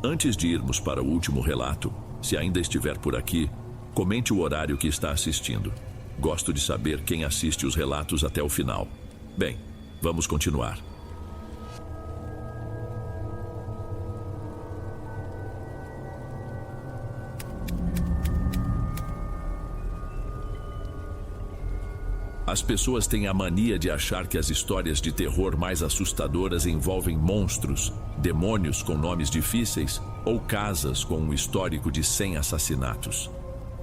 Antes de irmos para o último relato, se ainda estiver por aqui, comente o horário que está assistindo. Gosto de saber quem assiste os relatos até o final. Bem, vamos continuar. As pessoas têm a mania de achar que as histórias de terror mais assustadoras envolvem monstros, demônios com nomes difíceis ou casas com um histórico de 100 assassinatos.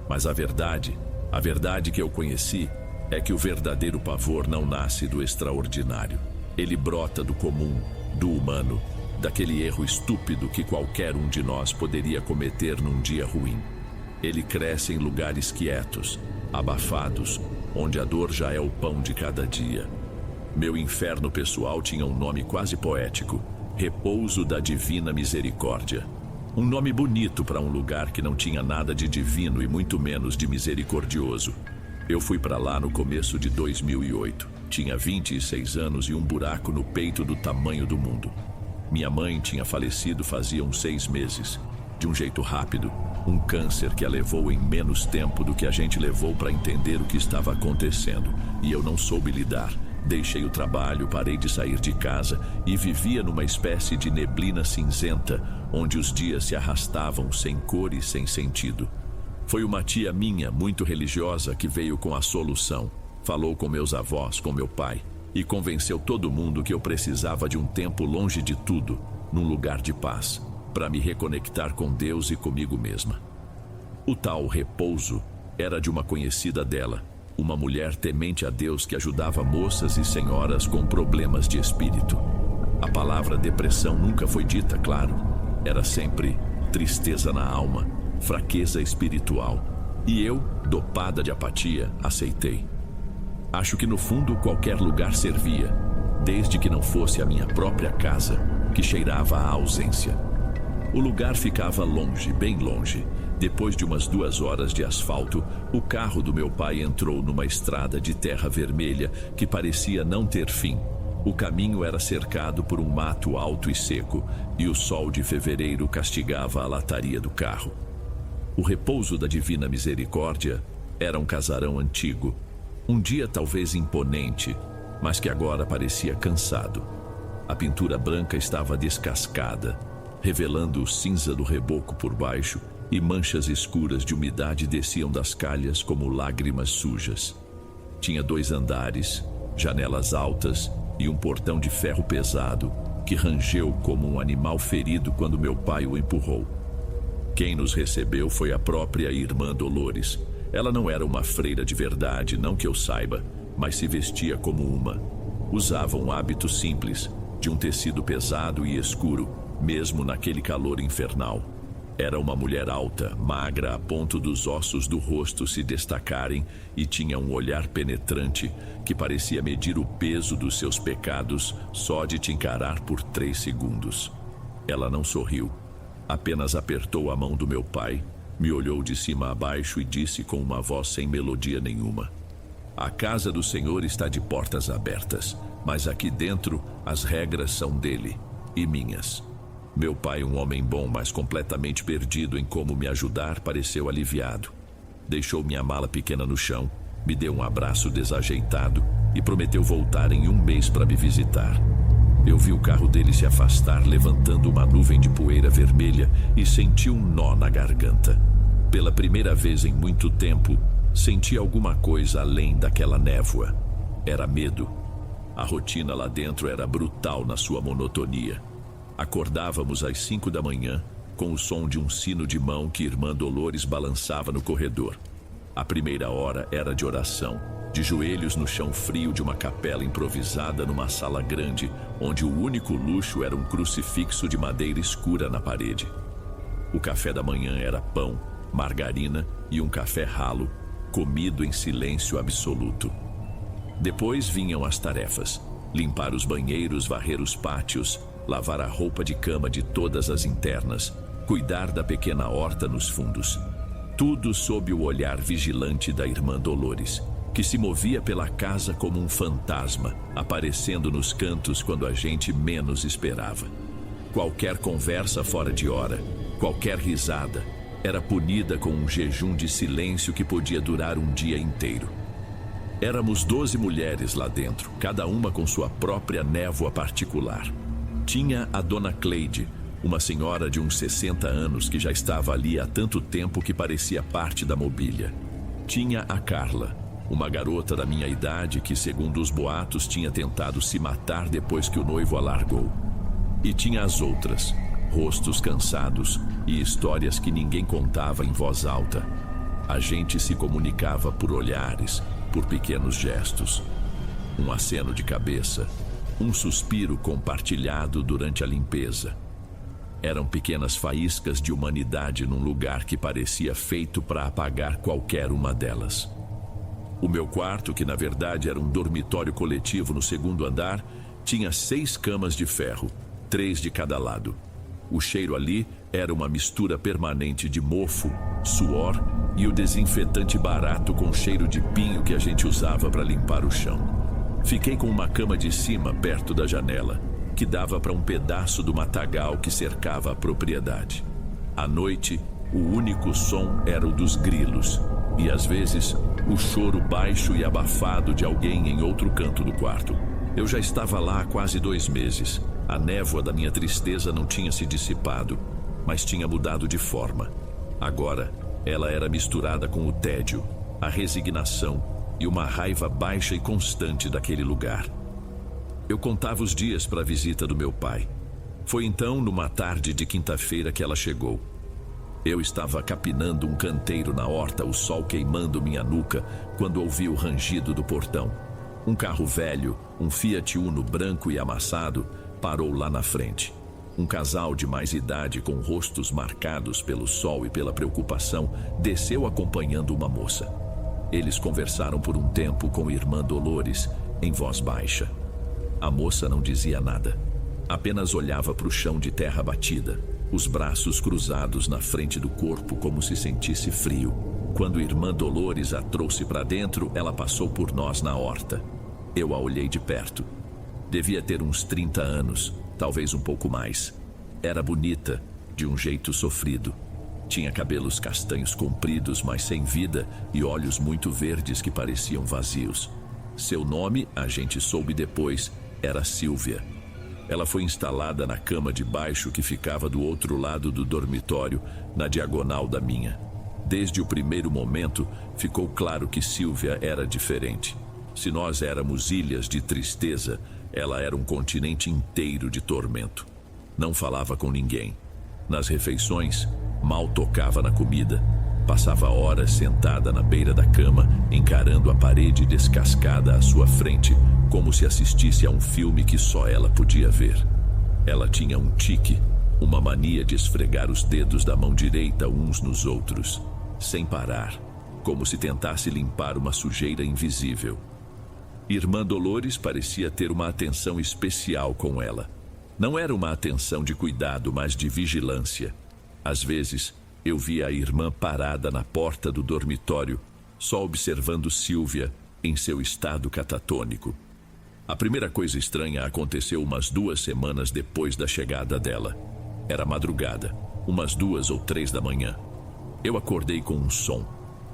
Mas a verdade que eu conheci é que o verdadeiro pavor não nasce do extraordinário. Ele brota do comum, do humano, daquele erro estúpido que qualquer um de nós poderia cometer num dia ruim. Ele cresce em lugares quietos, abafados, onde a dor já é o pão de cada dia. Meu inferno pessoal tinha um nome quase poético: Repouso da Divina Misericórdia. Um nome bonito para um lugar que não tinha nada de divino e muito menos de misericordioso. Eu fui para lá no começo de 2008. Tinha 26 anos e um buraco no peito do tamanho do mundo. Minha mãe tinha falecido fazia uns 6 meses. De um jeito rápido, um câncer que a levou em menos tempo do que a gente levou para entender o que estava acontecendo. E eu não soube lidar. Deixei o trabalho, parei de sair de casa e vivia numa espécie de neblina cinzenta, onde os dias se arrastavam sem cor e sem sentido. Foi uma tia minha, muito religiosa, que veio com a solução. Falou com meus avós, com meu pai, e convenceu todo mundo que eu precisava de um tempo longe de tudo, num lugar de paz, para me reconectar com Deus e comigo mesma. O tal repouso era de uma conhecida dela, uma mulher temente a Deus que ajudava moças e senhoras com problemas de espírito. A palavra depressão nunca foi dita, claro. Era sempre tristeza na alma, fraqueza espiritual. E eu, dopada de apatia, aceitei. Acho que no fundo qualquer lugar servia, desde que não fosse a minha própria casa, que cheirava a ausência. O lugar ficava longe, bem longe. Depois de umas 2 horas de asfalto, o carro do meu pai entrou numa estrada de terra vermelha que parecia não ter fim. O caminho era cercado por um mato alto e seco, e o sol de fevereiro castigava a lataria do carro. O Repouso da Divina Misericórdia era um casarão antigo, um dia talvez imponente, mas que agora parecia cansado. A pintura branca estava descascada, revelando o cinza do reboco por baixo, e manchas escuras de umidade desciam das calhas como lágrimas sujas. Tinha 2 andares, janelas altas e um portão de ferro pesado que rangeu como um animal ferido quando meu pai o empurrou. Quem nos recebeu foi a própria irmã Dolores. Ela não era uma freira de verdade, não que eu saiba, mas se vestia como uma. Usava um hábito simples, de um tecido pesado e escuro, mesmo naquele calor infernal. Era uma mulher alta, magra a ponto dos ossos do rosto se destacarem, e tinha um olhar penetrante que parecia medir o peso dos seus pecados só de te encarar por 3 segundos. Ela não sorriu, apenas apertou a mão do meu pai, me olhou de cima a baixo e disse com uma voz sem melodia nenhuma: "A casa do Senhor está de portas abertas, mas aqui dentro as regras são dele e minhas." Meu pai, um homem bom, mas completamente perdido em como me ajudar, pareceu aliviado. Deixou minha mala pequena no chão, me deu um abraço desajeitado e prometeu voltar em 1 mês para me visitar. Eu vi o carro dele se afastar, levantando uma nuvem de poeira vermelha, e senti um nó na garganta. Pela primeira vez em muito tempo, senti alguma coisa além daquela névoa. Era medo. A rotina lá dentro era brutal na sua monotonia. Acordávamos às 5 da manhã, com o som de um sino de mão que irmã Dolores balançava no corredor. A primeira hora era de oração, de joelhos no chão frio de uma capela improvisada numa sala grande, onde o único luxo era um crucifixo de madeira escura na parede. O café da manhã era pão, margarina e um café ralo, comido em silêncio absoluto. Depois vinham as tarefas: limpar os banheiros, varrer os pátios, lavar a roupa de cama de todas as internas, cuidar da pequena horta nos fundos. Tudo sob o olhar vigilante da irmã Dolores, que se movia pela casa como um fantasma, aparecendo nos cantos quando a gente menos esperava. Qualquer conversa fora de hora, qualquer risada, era punida com um jejum de silêncio que podia durar um dia inteiro. Éramos 12 mulheres lá dentro, cada uma com sua própria névoa particular. Tinha a Dona Cleide, uma senhora de uns 60 anos que já estava ali há tanto tempo que parecia parte da mobília. Tinha a Carla, uma garota da minha idade que, segundo os boatos, tinha tentado se matar depois que o noivo a largou. E tinha as outras, rostos cansados e histórias que ninguém contava em voz alta. A gente se comunicava por olhares, por pequenos gestos. Um aceno de cabeça, um suspiro compartilhado durante a limpeza. Eram pequenas faíscas de humanidade num lugar que parecia feito para apagar qualquer uma delas. O meu quarto, que na verdade era um dormitório coletivo no segundo andar, tinha 6 camas de ferro, 3 de cada lado. O cheiro ali era uma mistura permanente de mofo, suor e o desinfetante barato com cheiro de pinho que a gente usava para limpar o chão. Fiquei com uma cama de cima perto da janela, que dava para um pedaço do matagal que cercava a propriedade. À noite, o único som era o dos grilos e, às vezes, o choro baixo e abafado de alguém em outro canto do quarto. Eu já estava lá há quase 2 meses. A névoa da minha tristeza não tinha se dissipado, mas tinha mudado de forma. Agora, ela era misturada com o tédio, a resignação e uma raiva baixa e constante daquele lugar. Eu contava os dias para a visita do meu pai. Foi então, numa tarde de quinta-feira, que ela chegou. Eu estava capinando um canteiro na horta, o sol queimando minha nuca, quando ouvi o rangido do portão. Um carro velho, um Fiat Uno branco e amassado, parou lá na frente. Um casal de mais idade, com rostos marcados pelo sol e pela preocupação, desceu acompanhando uma moça. Eles conversaram por um tempo com irmã Dolores, em voz baixa. A moça não dizia nada. Apenas olhava para o chão de terra batida, os braços cruzados na frente do corpo como se sentisse frio. Quando irmã Dolores a trouxe para dentro, ela passou por nós na horta. Eu a olhei de perto. Devia ter uns 30 anos, talvez um pouco mais. Era bonita, de um jeito sofrido. Tinha cabelos castanhos compridos, mas sem vida, e olhos muito verdes que pareciam vazios. Seu nome, a gente soube depois, era Silvia. Ela foi instalada na cama de baixo que ficava do outro lado do dormitório, na diagonal da minha. Desde o primeiro momento, ficou claro que Silvia era diferente. Se nós éramos ilhas de tristeza, ela era um continente inteiro de tormento. Não falava com ninguém. Nas refeições, mal tocava na comida. Passava horas sentada na beira da cama, encarando a parede descascada à sua frente, como se assistisse a um filme que só ela podia ver. Ela tinha um tique, uma mania de esfregar os dedos da mão direita uns nos outros, sem parar, como se tentasse limpar uma sujeira invisível. Irmã Dolores parecia ter uma atenção especial com ela. Não era uma atenção de cuidado, mas de vigilância. Às vezes, eu via a irmã parada na porta do dormitório, só observando Silvia em seu estado catatônico. A primeira coisa estranha aconteceu umas 2 semanas depois da chegada dela. Era madrugada, umas 2 ou 3 da manhã. Eu acordei com um som.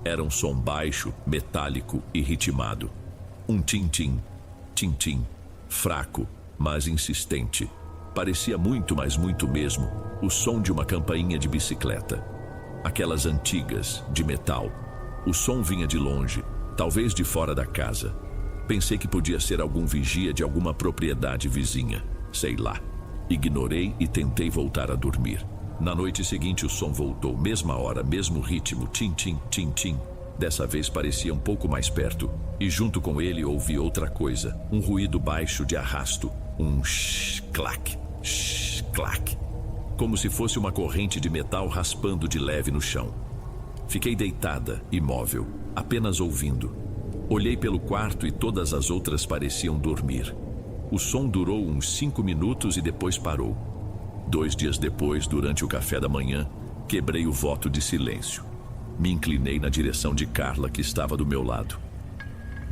Era um som baixo, metálico e ritmado. Um tim-tim, tim-tim, fraco, mas insistente. Parecia muito, mas muito mesmo, o som de uma campainha de bicicleta. Aquelas antigas, de metal. O som vinha de longe, talvez de fora da casa. Pensei que podia ser algum vigia de alguma propriedade vizinha. Sei lá. Ignorei e tentei voltar a dormir. Na noite seguinte o som voltou, mesma hora, mesmo ritmo, tim-tim, tim-tim. Dessa vez parecia um pouco mais perto, e junto com ele ouvi outra coisa, um ruído baixo de arrasto, um shh-clac, shh-clac, como se fosse uma corrente de metal raspando de leve no chão. Fiquei deitada, imóvel, apenas ouvindo. Olhei pelo quarto e todas as outras pareciam dormir. O som durou uns 5 minutos e depois parou. 2 dias depois, durante o café da manhã, quebrei o voto de silêncio. Me inclinei na direção de Carla, que estava do meu lado.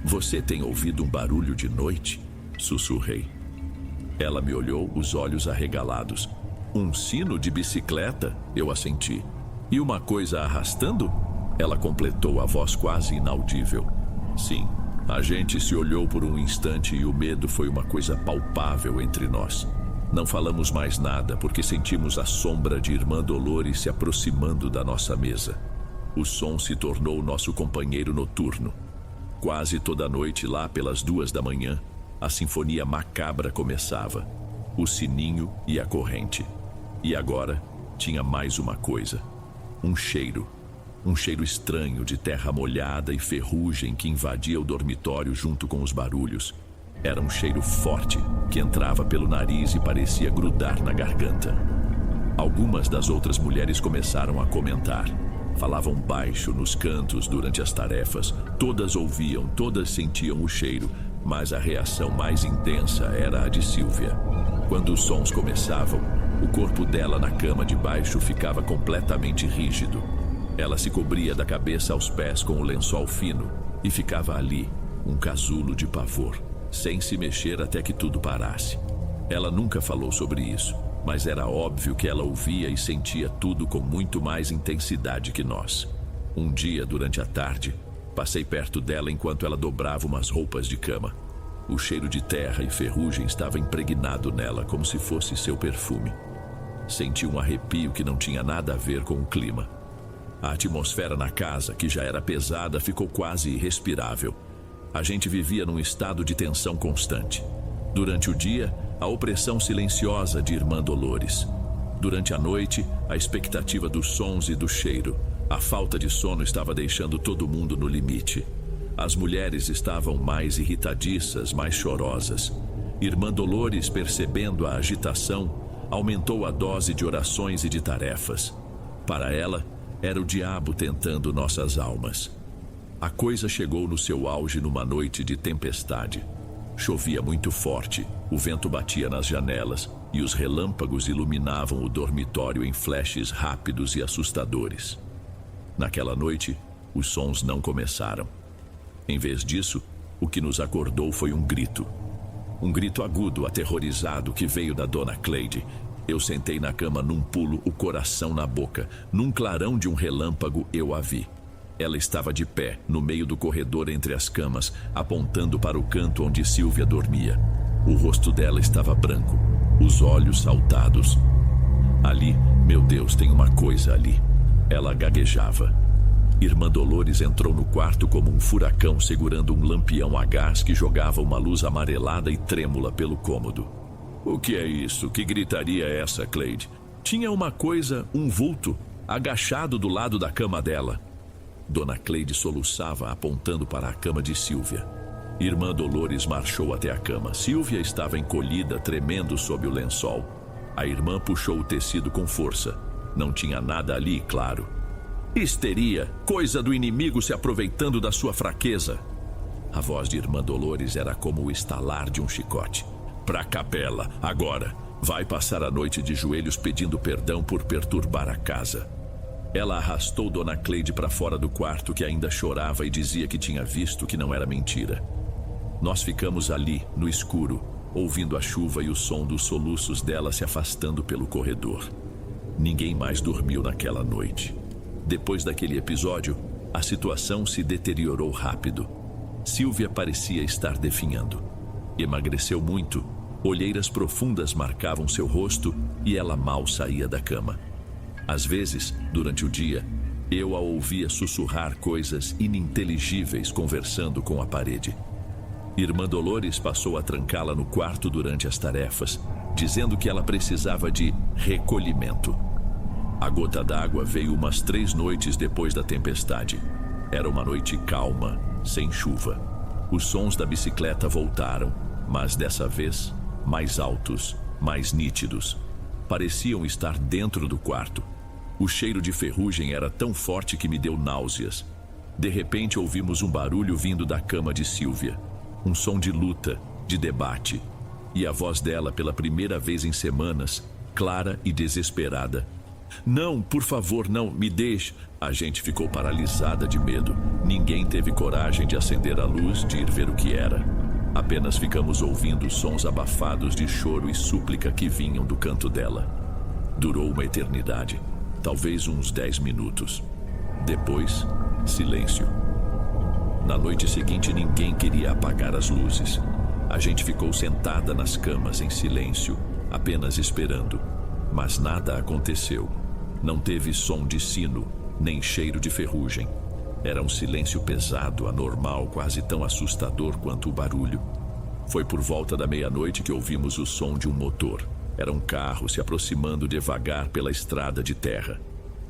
"Você tem ouvido um barulho de noite?" sussurrei. Ela me olhou, os olhos arregalados. Um sino de bicicleta? Eu assenti. E uma coisa arrastando? Ela completou, a voz quase inaudível. Sim, a gente se olhou por um instante e o medo foi uma coisa palpável entre nós. Não falamos mais nada porque sentimos a sombra de Irmã Dolores se aproximando da nossa mesa. O som se tornou nosso companheiro noturno. Quase toda noite, lá pelas 2 da manhã, a sinfonia macabra começava. O sininho e a corrente. E agora tinha mais uma coisa. Um cheiro. Um cheiro estranho de terra molhada e ferrugem que invadia o dormitório junto com os barulhos. Era um cheiro forte que entrava pelo nariz e parecia grudar na garganta. Algumas das outras mulheres começaram a comentar. Falavam baixo nos cantos durante as tarefas. Todas ouviam, todas sentiam o cheiro, mas a reação mais intensa era a de Sílvia. Quando os sons começavam, o corpo dela na cama de baixo ficava completamente rígido. Ela se cobria da cabeça aos pés com o lençol fino e ficava ali, um casulo de pavor, sem se mexer até que tudo parasse. Ela nunca falou sobre isso, mas era óbvio que ela ouvia e sentia tudo com muito mais intensidade que nós. Um dia, durante a tarde, passei perto dela enquanto ela dobrava umas roupas de cama. O cheiro de terra e ferrugem estava impregnado nela como se fosse seu perfume. Senti um arrepio que não tinha nada a ver com o clima. A atmosfera na casa, que já era pesada, ficou quase irrespirável. A gente vivia num estado de tensão constante. Durante o dia, a opressão silenciosa de Irmã Dolores. Durante a noite, a expectativa dos sons e do cheiro. A falta de sono estava deixando todo mundo no limite. As mulheres estavam mais irritadiças, mais chorosas. Irmã Dolores, percebendo a agitação, aumentou a dose de orações e de tarefas. Para ela, era o diabo tentando nossas almas. A coisa chegou no seu auge numa noite de tempestade. Chovia muito forte, o vento batia nas janelas e os relâmpagos iluminavam o dormitório em flashes rápidos e assustadores. Naquela noite, os sons não começaram. Em vez disso, o que nos acordou foi um grito. Um grito agudo, aterrorizado, que veio da Dona Cleide. Eu sentei na cama num pulo, o coração na boca. Num clarão de um relâmpago, eu a vi. Ela estava de pé, no meio do corredor entre as camas, apontando para o canto onde Sílvia dormia. O rosto dela estava branco, os olhos saltados. Ali, meu Deus, tem uma coisa ali. Ela gaguejava. Irmã Dolores entrou no quarto como um furacão, segurando um lampião a gás que jogava uma luz amarelada e trêmula pelo cômodo. O que é isso? Que gritaria é essa, Cleide? Tinha uma coisa, um vulto, agachado do lado da cama dela. Dona Cleide soluçava, apontando para a cama de Sílvia. Irmã Dolores marchou até a cama. Sílvia estava encolhida, tremendo sob o lençol. A irmã puxou o tecido com força. Não tinha nada ali, claro. Histeria, coisa do inimigo se aproveitando da sua fraqueza. A voz de Irmã Dolores era como o estalar de um chicote. Pra capela, agora. Vai passar a noite de joelhos pedindo perdão por perturbar a casa. Ela arrastou Dona Cleide para fora do quarto, que ainda chorava e dizia que tinha visto que não era mentira. Nós ficamos ali, no escuro, ouvindo a chuva e o som dos soluços dela se afastando pelo corredor. Ninguém mais dormiu naquela noite. Depois daquele episódio, a situação se deteriorou rápido. Sílvia parecia estar definhando. Emagreceu muito, olheiras profundas marcavam seu rosto e ela mal saía da cama. Às vezes, durante o dia, eu a ouvia sussurrar coisas ininteligíveis conversando com a parede. Irmã Dolores passou a trancá-la no quarto durante as tarefas, dizendo que ela precisava de recolhimento. A gota d'água veio umas 3 noites depois da tempestade. Era uma noite calma, sem chuva. Os sons da bicicleta voltaram, mas dessa vez, mais altos, mais nítidos. Pareciam estar dentro do quarto. O cheiro de ferrugem era tão forte que me deu náuseas. De repente ouvimos um barulho vindo da cama de Sílvia. Um som de luta, de debate. E a voz dela, pela primeira vez em semanas, clara e desesperada. Não, por favor, não, me deixe. A gente ficou paralisada de medo. Ninguém teve coragem de acender a luz, de ir ver o que era. Apenas ficamos ouvindo sons abafados de choro e súplica que vinham do canto dela. Durou uma eternidade, talvez uns 10 minutos. Depois, silêncio. Na noite seguinte, ninguém queria apagar as luzes. A gente ficou sentada nas camas em silêncio, apenas esperando. Mas nada aconteceu. Não teve som de sino, nem cheiro de ferrugem. Era um silêncio pesado, anormal, quase tão assustador quanto o barulho. Foi por volta da meia-noite que ouvimos o som de um motor. Era um carro se aproximando devagar pela estrada de terra.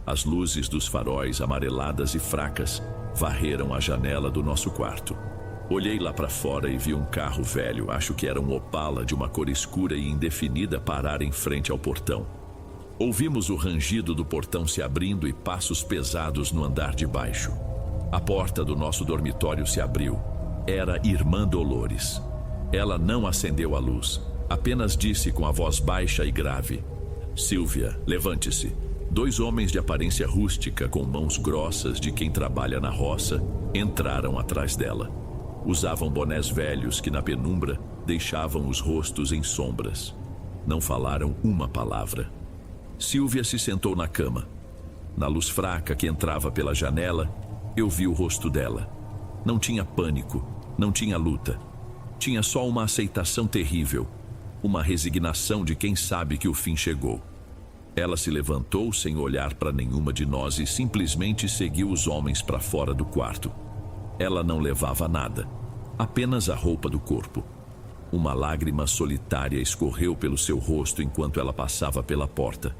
As luzes dos faróis, amareladas e fracas, varreram a janela do nosso quarto. Olhei lá para fora e vi um carro velho, acho que era um Opala de uma cor escura e indefinida, parar em frente ao portão. Ouvimos o rangido do portão se abrindo e passos pesados no andar de baixo. A porta do nosso dormitório se abriu. Era Irmã Dolores. Ela não acendeu a luz, apenas disse com a voz baixa e grave: "Silvia, levante-se." 2 homens de aparência rústica, com mãos grossas de quem trabalha na roça, entraram atrás dela. Usavam bonés velhos que, na penumbra, deixavam os rostos em sombras. Não falaram uma palavra. Silvia se sentou na cama. Na luz fraca que entrava pela janela, eu vi o rosto dela. Não tinha pânico, não tinha luta. Tinha só uma aceitação terrível, uma resignação de quem sabe que o fim chegou. Ela se levantou sem olhar para nenhuma de nós e simplesmente seguiu os homens para fora do quarto. Ela não levava nada, apenas a roupa do corpo. Uma lágrima solitária escorreu pelo seu rosto enquanto ela passava pela porta.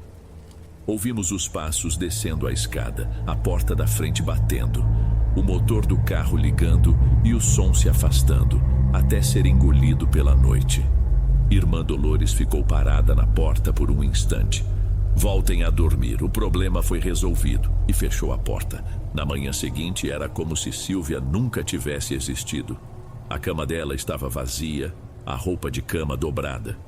Ouvimos os passos descendo a escada, a porta da frente batendo, o motor do carro ligando e o som se afastando, até ser engolido pela noite. Irmã Dolores ficou parada na porta por um instante. "Voltem a dormir, o problema foi resolvido", e fechou a porta. Na manhã seguinte era como se Silvia nunca tivesse existido. A cama dela estava vazia, a roupa de cama dobrada.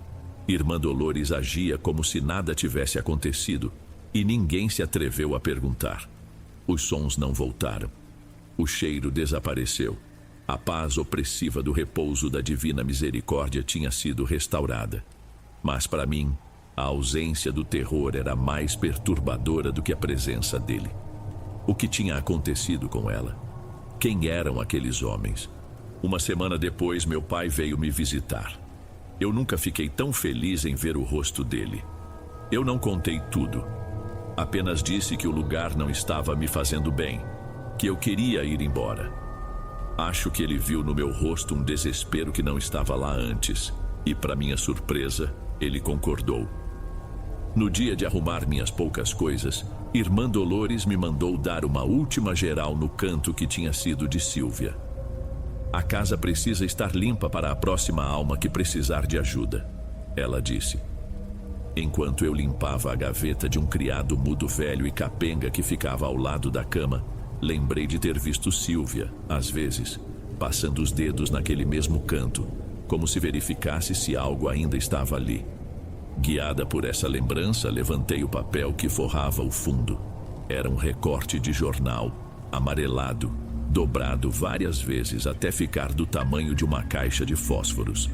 Irmã Dolores agia como se nada tivesse acontecido, e ninguém se atreveu a perguntar. Os sons não voltaram. O cheiro desapareceu. A paz opressiva do repouso da divina misericórdia tinha sido restaurada. Mas para mim, a ausência do terror era mais perturbadora do que a presença dele. O que tinha acontecido com ela? Quem eram aqueles homens? Uma semana depois, meu pai veio me visitar. Eu nunca fiquei tão feliz em ver o rosto dele. Eu não contei tudo. Apenas disse que o lugar não estava me fazendo bem, que eu queria ir embora. Acho que ele viu no meu rosto um desespero que não estava lá antes, e, para minha surpresa, ele concordou. No dia de arrumar minhas poucas coisas, Irmã Dolores me mandou dar uma última geral no canto que tinha sido de Silvia. "A casa precisa estar limpa para a próxima alma que precisar de ajuda", ela disse. Enquanto eu limpava a gaveta de um criado mudo velho e capenga que ficava ao lado da cama, lembrei de ter visto Silvia, às vezes, passando os dedos naquele mesmo canto, como se verificasse se algo ainda estava ali. Guiada por essa lembrança, levantei o papel que forrava o fundo. Era um recorte de jornal, amarelado, dobrado várias vezes até ficar do tamanho de uma caixa de fósforos.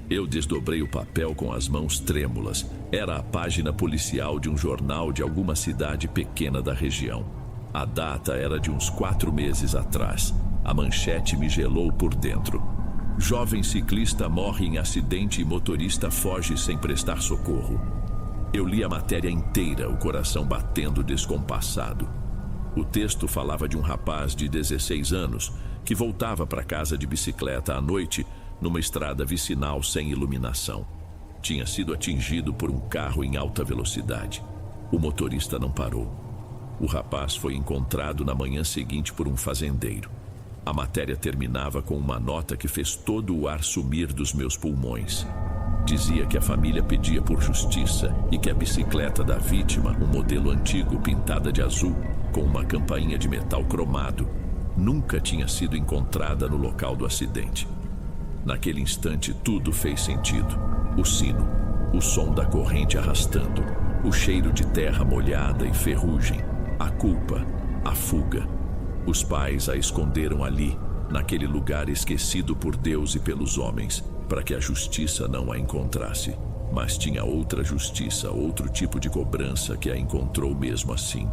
Eu desdobrei o papel com as mãos trêmulas. Era a página policial de um jornal de alguma cidade pequena da região. A data era de uns 4 meses atrás. A manchete me gelou por dentro. "Jovem ciclista morre em acidente e motorista foge sem prestar socorro." Eu li a matéria inteira, o coração batendo descompassado. O texto falava de um rapaz de 16 anos que voltava para casa de bicicleta à noite numa estrada vicinal sem iluminação. Tinha sido atingido por um carro em alta velocidade. O motorista não parou. O rapaz foi encontrado na manhã seguinte por um fazendeiro. A matéria terminava com uma nota que fez todo o ar sumir dos meus pulmões. Dizia que a família pedia por justiça e que a bicicleta da vítima, um modelo antigo pintada de azul, com uma campainha de metal cromado, nunca tinha sido encontrada no local do acidente. Naquele instante tudo fez sentido. O sino, o som da corrente arrastando, o cheiro de terra molhada e ferrugem, a culpa, a fuga. Os pais a esconderam ali, naquele lugar esquecido por Deus e pelos homens, para que a justiça não a encontrasse. Mas tinha outra justiça, outro tipo de cobrança que a encontrou mesmo assim.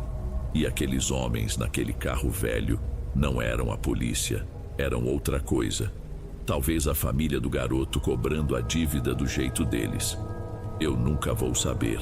E aqueles homens naquele carro velho não eram a polícia, eram outra coisa. Talvez a família do garoto cobrando a dívida do jeito deles. Eu nunca vou saber.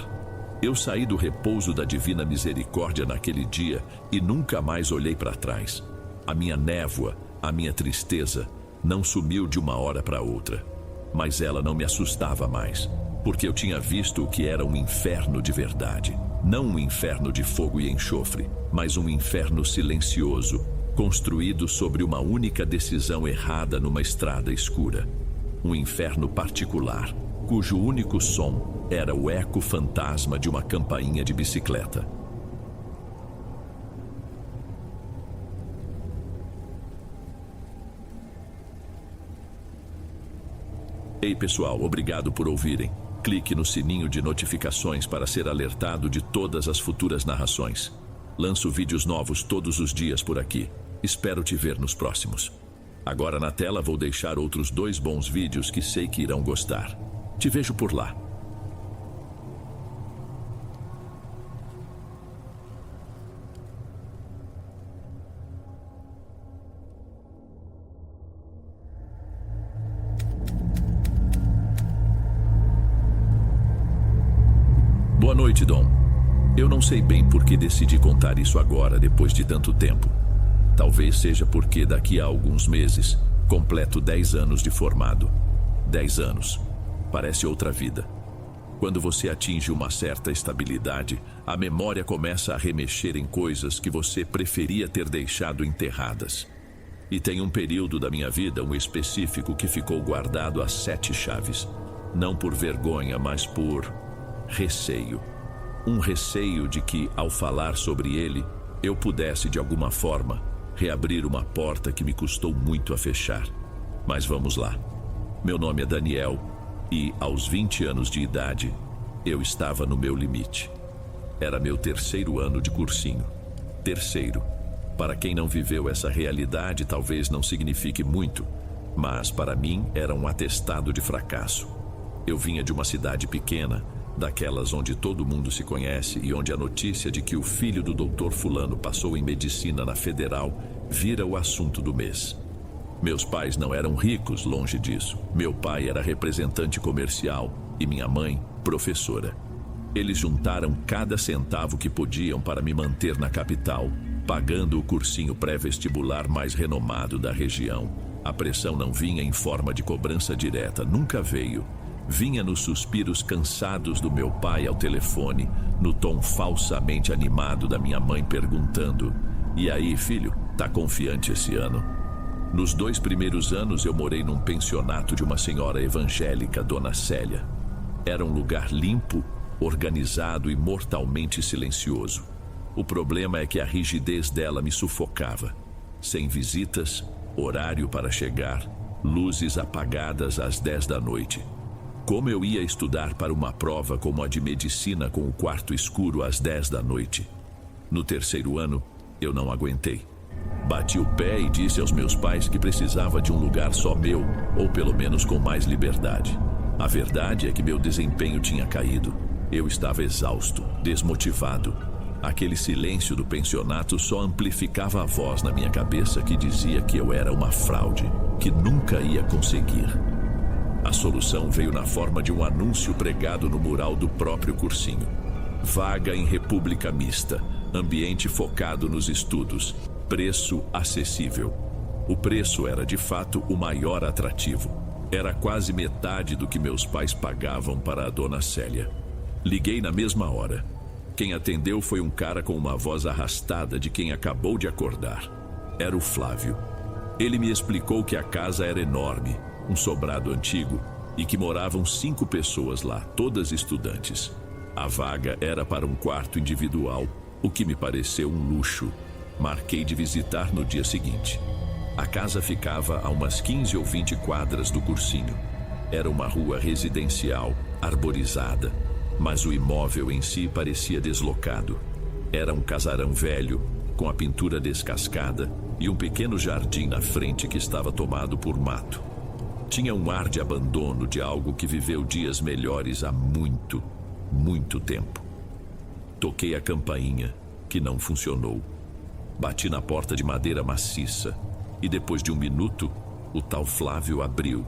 Eu saí do repouso da divina misericórdia naquele dia e nunca mais olhei para trás. A minha névoa, a minha tristeza, não sumiu de uma hora para outra. Mas ela não me assustava mais, porque eu tinha visto o que era um inferno de verdade. Não um inferno de fogo e enxofre, mas um inferno silencioso, construído sobre uma única decisão errada numa estrada escura. Um inferno particular, cujo único som era o eco fantasma de uma campainha de bicicleta. Ei pessoal, obrigado por ouvirem. Clique no sininho de notificações para ser alertado de todas as futuras narrações. Lanço vídeos novos todos os dias por aqui. Espero te ver nos próximos. Agora na tela vou deixar outros 2 bons vídeos que sei que irão gostar. Te vejo por lá. Boa noite, Dom. Eu não sei bem por que decidi contar isso agora, depois de tanto tempo. Talvez seja porque daqui a alguns meses completo 10 anos de formado. 10 anos. Parece outra vida. Quando você atinge uma certa estabilidade, a memória começa a remexer em coisas que você preferia ter deixado enterradas. E tem um período da minha vida, um específico, que ficou guardado a 7 chaves. Não por vergonha, mas por receio. Um receio de que, ao falar sobre ele, eu pudesse, de alguma forma, reabrir uma porta que me custou muito a fechar. Mas vamos lá. Meu nome é Daniel e, aos 20 anos de idade, eu estava no meu limite. Era meu 3º ano de cursinho. 3º. Para quem não viveu essa realidade, talvez não signifique muito, mas para mim era um atestado de fracasso. Eu vinha de uma cidade pequena, daquelas onde todo mundo se conhece e onde a notícia de que o filho do doutor fulano passou em medicina na Federal vira o assunto do mês. Meus pais não eram ricos, longe disso. Meu pai era representante comercial e minha mãe, professora. Eles juntaram cada centavo que podiam para me manter na capital, pagando o cursinho pré-vestibular mais renomado da região. A pressão não vinha em forma de cobrança direta, nunca veio. Vinha nos suspiros cansados do meu pai ao telefone, no tom falsamente animado da minha mãe perguntando: "E aí, filho, tá confiante esse ano?" Nos 2 primeiros anos eu morei num pensionato de uma senhora evangélica, Dona Célia. Era um lugar limpo, organizado e mortalmente silencioso. O problema é que a rigidez dela me sufocava. Sem visitas, horário para chegar, luzes apagadas às 10 da noite. Como eu ia estudar para uma prova como a de medicina com o quarto escuro às 10 da noite? No 3º ano, eu não aguentei. Bati o pé e disse aos meus pais que precisava de um lugar só meu, ou pelo menos com mais liberdade. A verdade é que meu desempenho tinha caído. Eu estava exausto, desmotivado. Aquele silêncio do pensionato só amplificava a voz na minha cabeça que dizia que eu era uma fraude, que nunca ia conseguir. A solução veio na forma de um anúncio pregado no mural do próprio cursinho. Vaga em República Mista, ambiente focado nos estudos, preço acessível. O preço era de fato o maior atrativo. Era quase metade do que meus pais pagavam para a Dona Célia. Liguei na mesma hora. Quem atendeu foi um cara com uma voz arrastada de quem acabou de acordar. Era o Flávio. Ele me explicou que a casa era enorme, um sobrado antigo, e que moravam 5 pessoas lá, todas estudantes. A vaga era para um quarto individual, o que me pareceu um luxo. Marquei de visitar no dia seguinte. A casa ficava a umas 15 ou 20 quadras do cursinho. Era uma rua residencial, arborizada, mas o imóvel em si parecia deslocado. Era um casarão velho, com a pintura descascada e um pequeno jardim na frente que estava tomado por mato. Tinha um ar de abandono de algo que viveu dias melhores há muito, muito tempo. Toquei a campainha, que não funcionou. Bati na porta de madeira maciça e depois de 1 minuto, o tal Flávio abriu.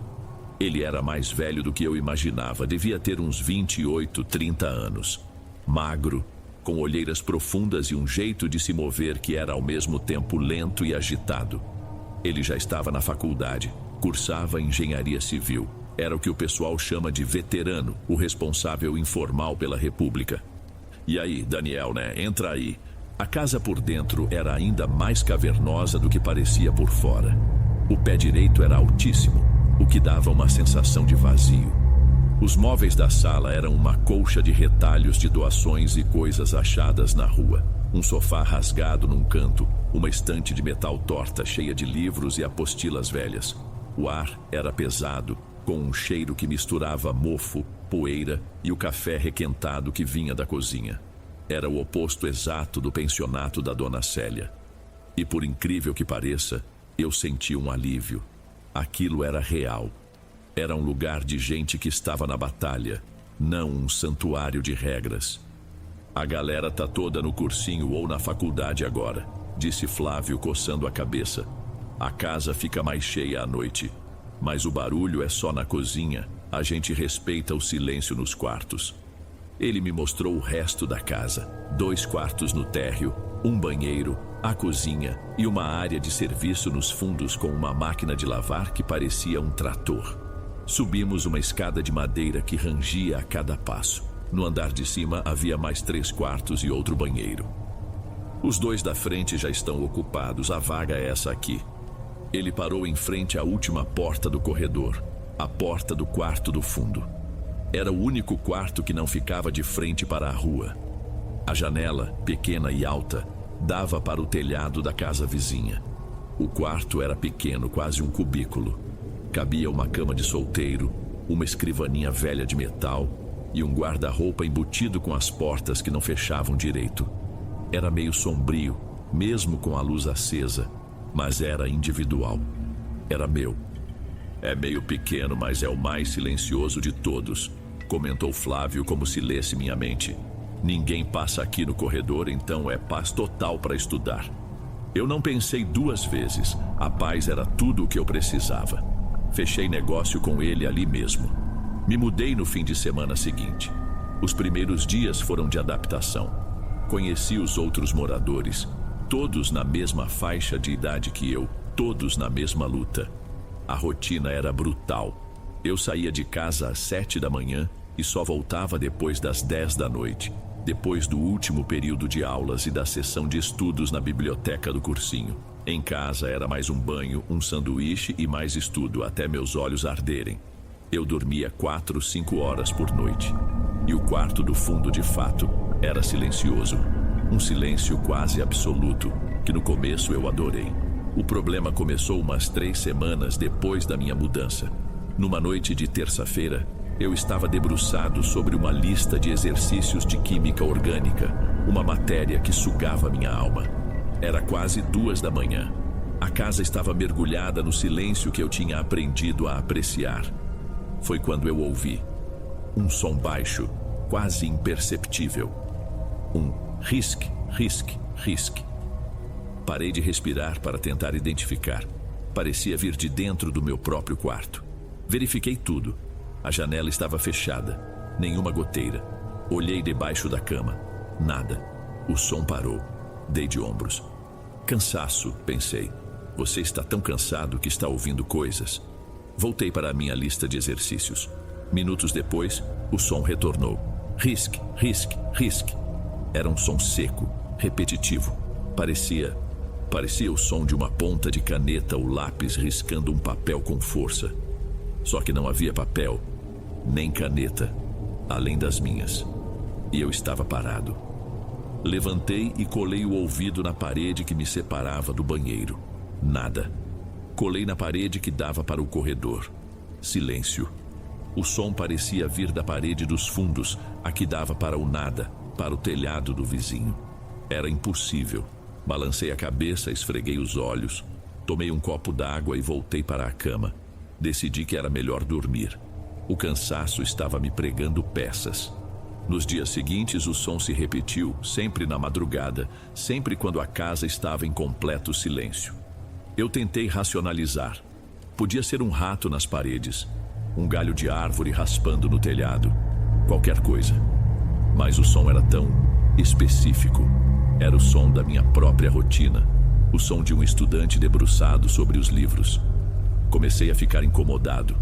Ele era mais velho do que eu imaginava, devia ter uns 28, 30 anos. Magro, com olheiras profundas e um jeito de se mover que era ao mesmo tempo lento e agitado. Ele já estava na faculdade, cursava engenharia civil. Era o que o pessoal chama de veterano, o responsável informal pela República. E aí, Daniel, né? Entra aí. A casa por dentro era ainda mais cavernosa do que parecia por fora. O pé direito era altíssimo, o que dava uma sensação de vazio. Os móveis da sala eram uma colcha de retalhos de doações e coisas achadas na rua. Um sofá rasgado num canto, uma estante de metal torta cheia de livros e apostilas velhas. O ar era pesado, com um cheiro que misturava mofo, poeira e o café requentado que vinha da cozinha. Era o oposto exato do pensionato da Dona Célia. E por incrível que pareça, eu senti um alívio. Aquilo era real. Era um lugar de gente que estava na batalha, não um santuário de regras. A galera tá toda no cursinho ou na faculdade agora, disse Flávio coçando a cabeça. A casa fica mais cheia à noite, mas o barulho é só na cozinha. A gente respeita o silêncio nos quartos. Ele me mostrou o resto da casa. 2 quartos no térreo, um banheiro, a cozinha e uma área de serviço nos fundos com uma máquina de lavar que parecia um trator. Subimos uma escada de madeira que rangia a cada passo. No andar de cima havia mais 3 quartos e outro banheiro. Os 2 da frente já estão ocupados, a vaga é essa aqui. Ele parou em frente à última porta do corredor, a porta do quarto do fundo. Era o único quarto que não ficava de frente para a rua. A janela, pequena e alta, dava para o telhado da casa vizinha. O quarto era pequeno, quase um cubículo. Cabia uma cama de solteiro, uma escrivaninha velha de metal e um guarda-roupa embutido com as portas que não fechavam direito. Era meio sombrio, mesmo com a luz acesa, mas era individual. Era meu. É meio pequeno, mas é o mais silencioso de todos, comentou Flávio como se lesse minha mente. Ninguém passa aqui no corredor, então é paz total para estudar. Eu não pensei 2 vezes, a paz era tudo o que eu precisava. Fechei negócio com ele ali mesmo. Me mudei no fim de semana seguinte. Os primeiros dias foram de adaptação. Conheci os outros moradores, todos na mesma faixa de idade que eu, todos na mesma luta. A rotina era brutal. Eu saía de casa às 7 da manhã e só voltava depois das 10 da noite, depois do último período de aulas e da sessão de estudos na biblioteca do cursinho. Em casa era mais um banho, um sanduíche e mais estudo até meus olhos arderem. Eu dormia 4, 5 horas por noite. E o quarto do fundo, de fato, era silencioso. Um silêncio quase absoluto, que no começo eu adorei. O problema começou umas 3 semanas depois da minha mudança. Numa noite de terça-feira, eu estava debruçado sobre uma lista de exercícios de química orgânica, uma matéria que sugava minha alma. Era quase 2 da manhã. A casa estava mergulhada no silêncio que eu tinha aprendido a apreciar. Foi quando eu ouvi um som baixo, quase imperceptível. Um risque, risque, risque. Parei de respirar para tentar identificar. Parecia vir de dentro do meu próprio quarto. Verifiquei tudo. A janela estava fechada, nenhuma goteira. Olhei debaixo da cama. Nada. O som parou. Dei de ombros. Cansaço, pensei. Você está tão cansado que está ouvindo coisas. Voltei para a minha lista de exercícios. Minutos depois, o som retornou. Risque, risque, risque. Era um som seco, repetitivo. Parecia o som de uma ponta de caneta ou lápis riscando um papel com força. Só que não havia papel, nem caneta, além das minhas. E eu estava parado. Levantei e colei o ouvido na parede que me separava do banheiro. Nada. Colei na parede que dava para o corredor. Silêncio. O som parecia vir da parede dos fundos, a que dava para o nada, para o telhado do vizinho. Era impossível. Balancei a cabeça, esfreguei os olhos, tomei um copo d'água e voltei para a cama. Decidi que era melhor dormir. O cansaço estava me pregando peças. Nos dias seguintes, o som se repetiu, sempre na madrugada, sempre quando a casa estava em completo silêncio. Eu tentei racionalizar. Podia ser um rato nas paredes, um galho de árvore raspando no telhado, qualquer coisa. Mas o som era tão específico. Era o som da minha própria rotina, o som de um estudante debruçado sobre os livros. Comecei a ficar incomodado.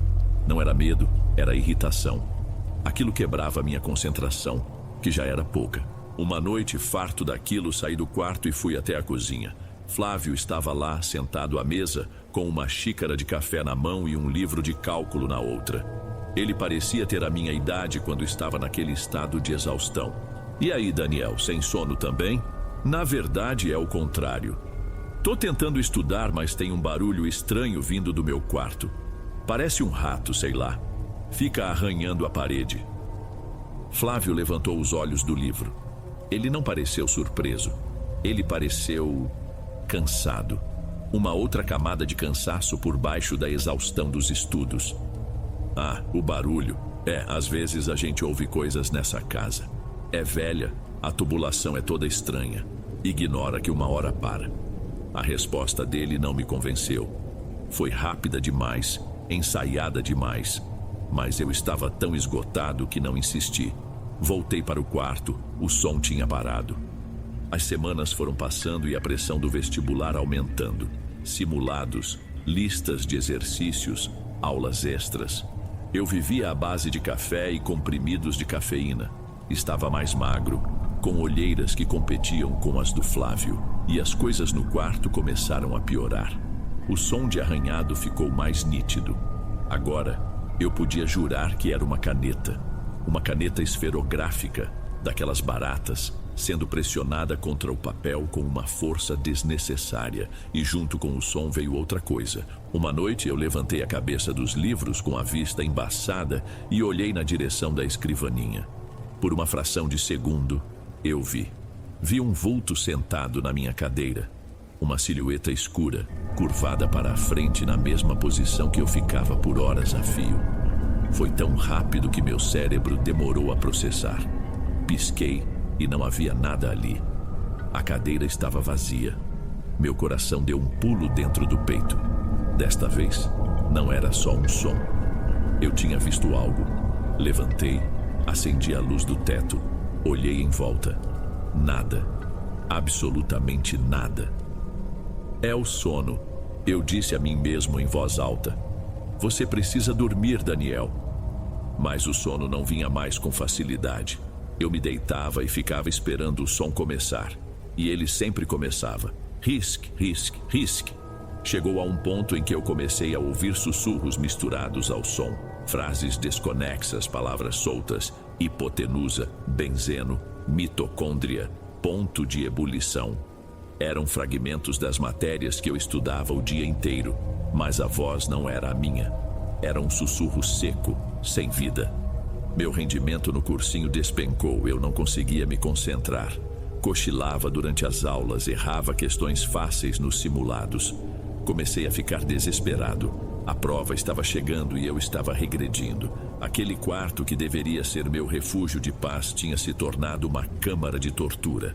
Não era medo, era irritação. Aquilo quebrava minha concentração, que já era pouca. Uma noite, farto daquilo, saí do quarto e fui até a cozinha. Flávio estava lá, sentado à mesa, com uma xícara de café na mão e um livro de cálculo na outra. Ele parecia ter a minha idade quando estava naquele estado de exaustão. E aí, Daniel, sem sono também? Na verdade, é o contrário. Tô tentando estudar, mas tem um barulho estranho vindo do meu quarto. Parece um rato, sei lá. Fica arranhando a parede. Flávio levantou os olhos do livro. Ele não pareceu surpreso. Ele pareceu cansado. Uma outra camada de cansaço por baixo da exaustão dos estudos. Ah, o barulho. Às vezes a gente ouve coisas nessa casa. É velha, a tubulação é toda estranha. Ignora que uma hora para. A resposta dele não me convenceu. Foi rápida demais, ensaiada demais. Mas eu estava tão esgotado que não insisti. Voltei para o quarto, o som tinha parado. As semanas foram passando e a pressão do vestibular aumentando. Simulados, listas de exercícios, aulas extras. Eu vivia à base de café e comprimidos de cafeína. Estava mais magro, com olheiras que competiam com as do Flávio. E as coisas no quarto começaram a piorar. O som de arranhado ficou mais nítido. Agora, eu podia jurar que era uma caneta esferográfica, daquelas baratas, sendo pressionada contra o papel com uma força desnecessária, e junto com o som veio outra coisa. Uma noite eu levantei a cabeça dos livros com a vista embaçada e olhei na direção da escrivaninha. Por uma fração de segundo, eu vi um vulto sentado na minha cadeira, uma silhueta escura, curvada para a frente na mesma posição que eu ficava por horas a fio. Foi tão rápido que meu cérebro demorou a processar. Pisquei e não havia nada ali. A cadeira estava vazia. Meu coração deu um pulo dentro do peito. Desta vez, não era só um som. Eu tinha visto algo. Levantei, acendi a luz do teto, olhei em volta. Nada. Absolutamente nada. É o sono, eu disse a mim mesmo em voz alta. Você precisa dormir, Daniel. Mas o sono não vinha mais com facilidade. Eu me deitava e ficava esperando o som começar. E ele sempre começava. Risque, risque, risque. Chegou a um ponto em que eu comecei a ouvir sussurros misturados ao som. Frases desconexas, palavras soltas, hipotenusa, benzeno, mitocôndria, ponto de ebulição. Eram fragmentos das matérias que eu estudava o dia inteiro, mas a voz não era a minha. Era um sussurro seco, sem vida. Meu rendimento no cursinho despencou, eu não conseguia me concentrar. Cochilava durante as aulas, errava questões fáceis nos simulados. Comecei a ficar desesperado. A prova estava chegando e eu estava regredindo. Aquele quarto que deveria ser meu refúgio de paz tinha se tornado uma câmara de tortura.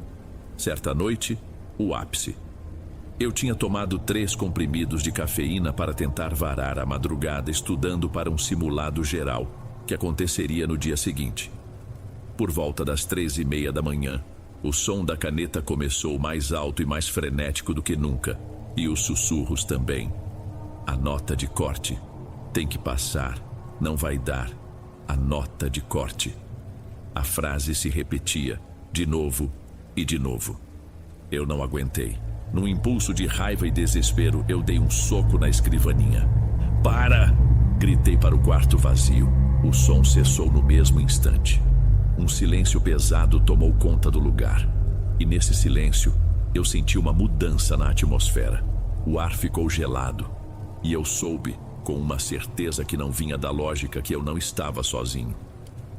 Certa noite, o ápice. Eu tinha tomado 3 comprimidos de cafeína para tentar varar a madrugada estudando para um simulado geral, que aconteceria no dia seguinte. Por volta das 3:30 da manhã, o som da caneta começou mais alto e mais frenético do que nunca, e os sussurros também. A nota de corte. Tem que passar, não vai dar. A nota de corte. A frase se repetia, de novo e de novo. Eu não aguentei. Num impulso de raiva e desespero, eu dei um soco na escrivaninha. Para! Gritei para o quarto vazio. O som cessou no mesmo instante. Um silêncio pesado tomou conta do lugar. E nesse silêncio, eu senti uma mudança na atmosfera. O ar ficou gelado. E eu soube, com uma certeza que não vinha da lógica, que eu não estava sozinho.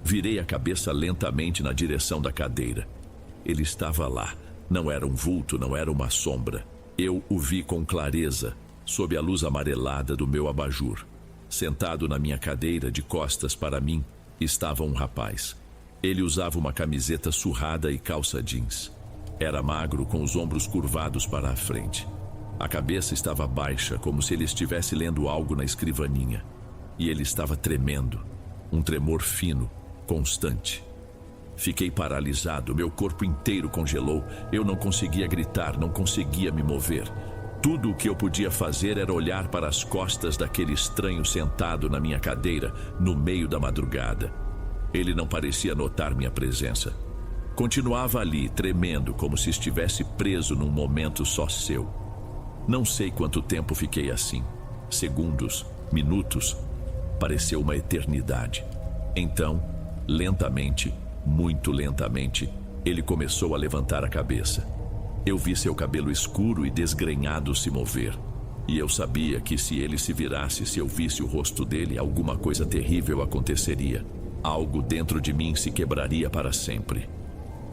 Virei a cabeça lentamente na direção da cadeira. Ele estava lá. Não era um vulto, não era uma sombra. Eu o vi com clareza, sob a luz amarelada do meu abajur. Sentado na minha cadeira, de costas para mim, estava um rapaz. Ele usava uma camiseta surrada e calça jeans. Era magro, com os ombros curvados para a frente. A cabeça estava baixa, como se ele estivesse lendo algo na escrivaninha. E ele estava tremendo. Um tremor fino, constante. Fiquei paralisado, meu corpo inteiro congelou. Eu não conseguia gritar, não conseguia me mover. Tudo o que eu podia fazer era olhar para as costas daquele estranho sentado na minha cadeira, no meio da madrugada. Ele não parecia notar minha presença. Continuava ali, tremendo, como se estivesse preso num momento só seu. Não sei quanto tempo fiquei assim. Segundos, minutos. Pareceu uma eternidade. Então, lentamente, muito lentamente, ele começou a levantar a cabeça. Eu vi seu cabelo escuro e desgrenhado se mover. E eu sabia que se ele se virasse, se eu visse o rosto dele, alguma coisa terrível aconteceria. Algo dentro de mim se quebraria para sempre.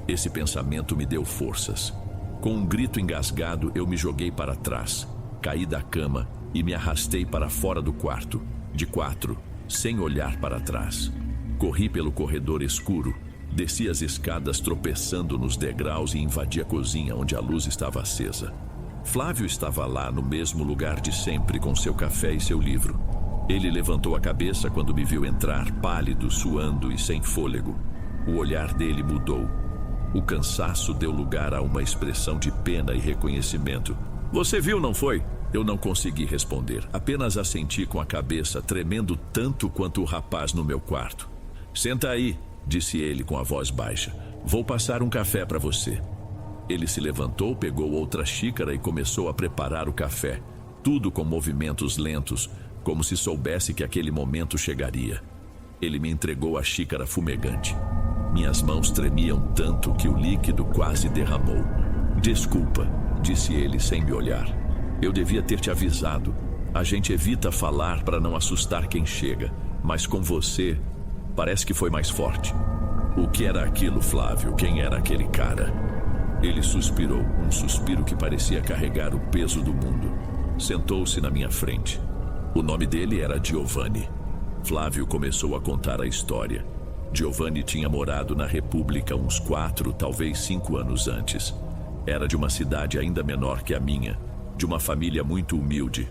Esse pensamento me deu forças. Com um grito engasgado, eu me joguei para trás, caí da cama e me arrastei para fora do quarto, de quatro, sem olhar para trás. Corri pelo corredor escuro, desci as escadas tropeçando nos degraus e invadi a cozinha onde a luz estava acesa. Flávio estava lá no mesmo lugar de sempre com seu café e seu livro. Ele levantou a cabeça quando me viu entrar, pálido, suando e sem fôlego. O olhar dele mudou. O cansaço deu lugar a uma expressão de pena e reconhecimento. "Você viu, não foi?" Eu não consegui responder, apenas assenti com a cabeça, tremendo tanto quanto o rapaz no meu quarto. "Senta aí", disse ele com a voz baixa. "Vou passar um café para você." Ele se levantou, pegou outra xícara e começou a preparar o café, tudo com movimentos lentos, como se soubesse que aquele momento chegaria. Ele me entregou a xícara fumegante. Minhas mãos tremiam tanto que o líquido quase derramou. "Desculpa", disse ele sem me olhar. "Eu devia ter te avisado. A gente evita falar para não assustar quem chega, mas com você, parece que foi mais forte." "O que era aquilo, Flávio? Quem era aquele cara?" Ele suspirou, um suspiro que parecia carregar o peso do mundo. Sentou-se na minha frente. O nome dele era Giovanni. Flávio começou a contar a história. Giovanni tinha morado na República uns 4, talvez 5 anos antes. Era de uma cidade ainda menor que a minha, de uma família muito humilde.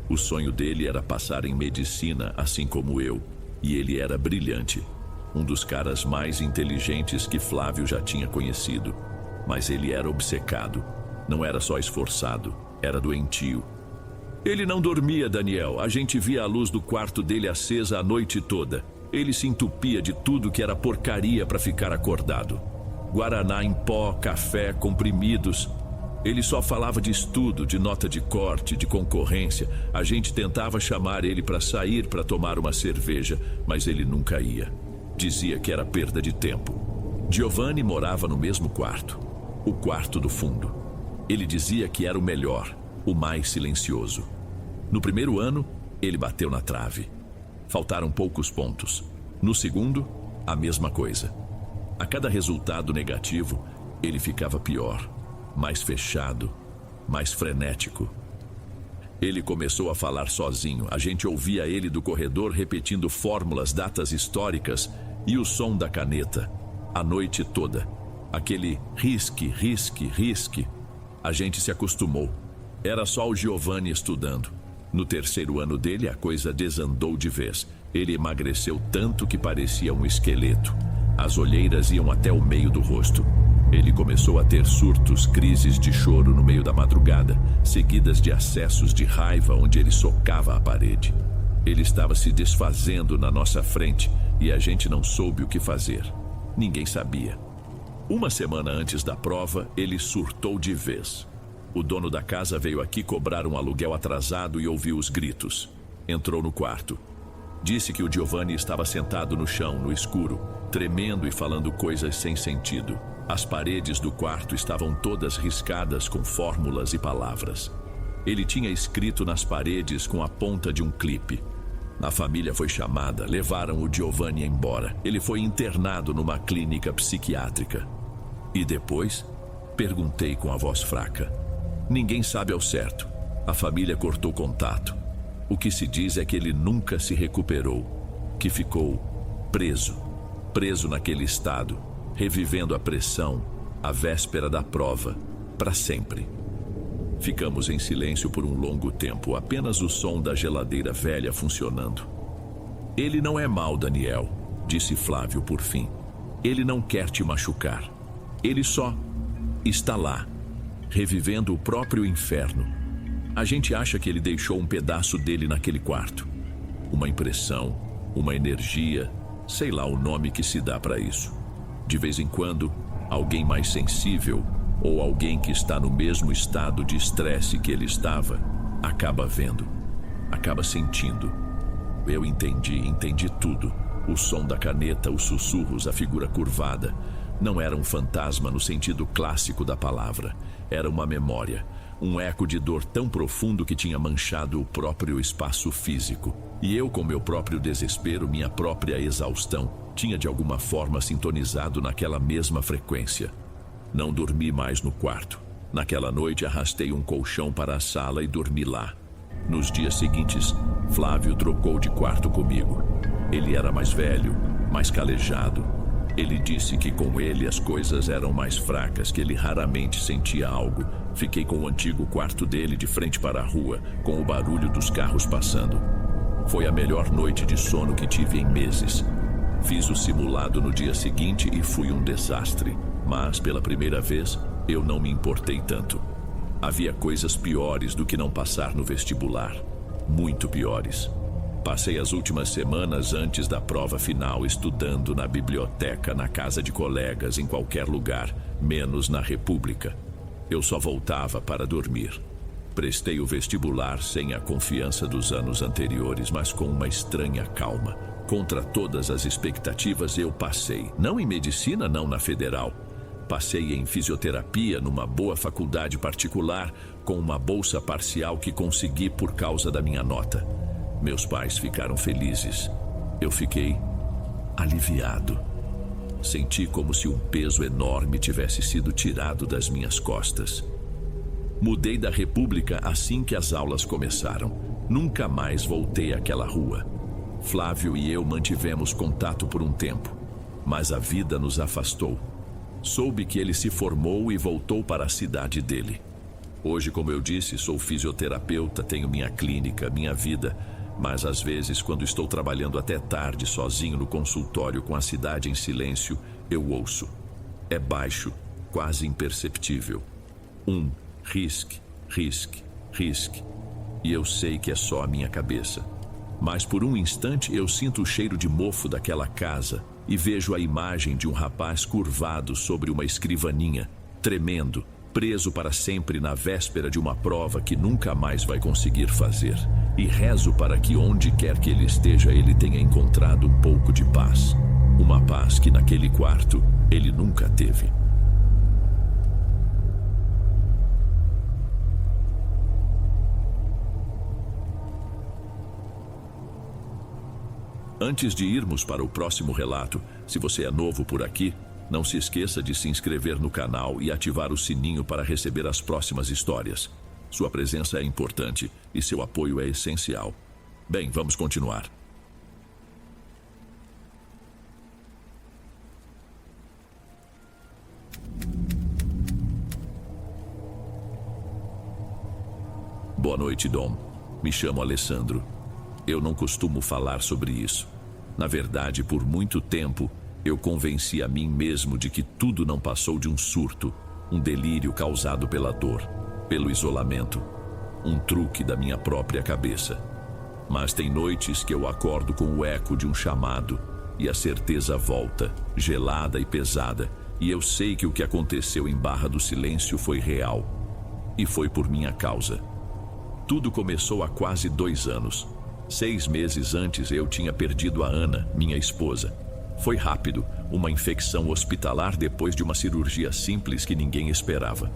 O sonho dele era passar em medicina, assim como eu, e ele era brilhante. Um dos caras mais inteligentes que Flávio já tinha conhecido. Mas ele era obcecado. Não era só esforçado, era doentio. Ele não dormia, Daniel. A gente via a luz do quarto dele acesa a noite toda. Ele se entupia de tudo que era porcaria para ficar acordado. Guaraná em pó, café, comprimidos. Ele só falava de estudo, de nota de corte, de concorrência. A gente tentava chamar ele para sair para tomar uma cerveja, mas ele nunca ia. Dizia que era perda de tempo. Giovanni morava no mesmo quarto, o quarto do fundo. Ele dizia que era o melhor, o mais silencioso. No primeiro ano, ele bateu na trave. Faltaram poucos pontos. No segundo, a mesma coisa. A cada resultado negativo, ele ficava pior, mais fechado, mais frenético. Ele começou a falar sozinho. A gente ouvia ele do corredor repetindo fórmulas, datas históricas e o som da caneta. A noite toda. Aquele risque, risque, risque. A gente se acostumou. Era só o Giovanni estudando. No terceiro ano dele, a coisa desandou de vez. Ele emagreceu tanto que parecia um esqueleto. As olheiras iam até o meio do rosto. Ele começou a ter surtos, crises de choro no meio da madrugada, seguidas de acessos de raiva onde ele socava a parede. Ele estava se desfazendo na nossa frente e a gente não soube o que fazer. Ninguém sabia. Uma semana antes da prova, ele surtou de vez. O dono da casa veio aqui cobrar um aluguel atrasado e ouviu os gritos. Entrou no quarto. Disse que o Giovanni estava sentado no chão, no escuro, tremendo e falando coisas sem sentido. As paredes do quarto estavam todas riscadas com fórmulas e palavras. Ele tinha escrito nas paredes com a ponta de um clipe. A família foi chamada, levaram o Giovanni embora. Ele foi internado numa clínica psiquiátrica. E depois? Perguntei com a voz fraca. Ninguém sabe ao certo. A família cortou contato. O que se diz é que ele nunca se recuperou, que ficou preso naquele estado, revivendo a pressão, a véspera da prova, para sempre. Ficamos em silêncio por um longo tempo, apenas o som da geladeira velha funcionando. Ele não é mau, Daniel, disse Flávio por fim. Ele não quer te machucar. Ele só está lá, revivendo o próprio inferno. A gente acha que ele deixou um pedaço dele naquele quarto. Uma impressão, uma energia, sei lá o nome que se dá para isso. De vez em quando, alguém mais sensível ou alguém que está no mesmo estado de estresse que ele estava, acaba vendo, acaba sentindo. Eu entendi tudo. O som da caneta, os sussurros, a figura curvada. Não era um fantasma no sentido clássico da palavra. Era uma memória, um eco de dor tão profundo que tinha manchado o próprio espaço físico. E eu, com meu próprio desespero, minha própria exaustão, tinha de alguma forma sintonizado naquela mesma frequência. Não dormi mais no quarto. Naquela noite arrastei um colchão para a sala e dormi lá. Nos dias seguintes, Flávio trocou de quarto comigo. Ele era mais velho, mais calejado. Ele disse que com ele as coisas eram mais fracas, que ele raramente sentia algo. Fiquei com o antigo quarto dele de frente para a rua, com o barulho dos carros passando. Foi a melhor noite de sono que tive em meses. Fiz o simulado no dia seguinte e fui um desastre. Mas, pela primeira vez, eu não me importei tanto. Havia coisas piores do que não passar no vestibular. Muito piores. Passei as últimas semanas antes da prova final estudando na biblioteca, na casa de colegas, em qualquer lugar, menos na República. Eu só voltava para dormir. Prestei o vestibular sem a confiança dos anos anteriores, mas com uma estranha calma. Contra todas as expectativas, eu passei. Não em medicina, não na federal. Passei em fisioterapia numa boa faculdade particular, com uma bolsa parcial que consegui por causa da minha nota. Meus pais ficaram felizes. Eu fiquei aliviado. Senti como se um peso enorme tivesse sido tirado das minhas costas. Mudei da República assim que as aulas começaram. Nunca mais voltei àquela rua. Flávio e eu mantivemos contato por um tempo, mas a vida nos afastou. Soube que ele se formou e voltou para a cidade dele. Hoje, como eu disse, sou fisioterapeuta, tenho minha clínica, minha vida, mas às vezes, quando estou trabalhando até tarde, sozinho no consultório com a cidade em silêncio, eu ouço. É baixo, quase imperceptível. Risque. E eu sei que é só a minha cabeça. Mas por um instante eu sinto o cheiro de mofo daquela casa e vejo a imagem de um rapaz curvado sobre uma escrivaninha, tremendo, preso para sempre na véspera de uma prova que nunca mais vai conseguir fazer. E rezo para que onde quer que ele esteja, ele tenha encontrado um pouco de paz. Uma paz que naquele quarto ele nunca teve. Antes de irmos para o próximo relato, se você é novo por aqui, não se esqueça de se inscrever no canal e ativar o sininho para receber as próximas histórias. Sua presença é importante e seu apoio é essencial. Bem, vamos continuar. Boa noite, Dom. Me chamo Alessandro. Eu não costumo falar sobre isso. Na verdade, por muito tempo, eu convenci a mim mesmo de que tudo não passou de um surto, um delírio causado pela dor, pelo isolamento, um truque da minha própria cabeça. Mas tem noites que eu acordo com o eco de um chamado e a certeza volta, gelada e pesada, e eu sei que o que aconteceu em Barra do Silêncio foi real. E foi por minha causa. Tudo começou há quase 2 anos. 6 meses antes eu tinha perdido a Ana, minha esposa. Foi rápido, uma infecção hospitalar depois de uma cirurgia simples que ninguém esperava.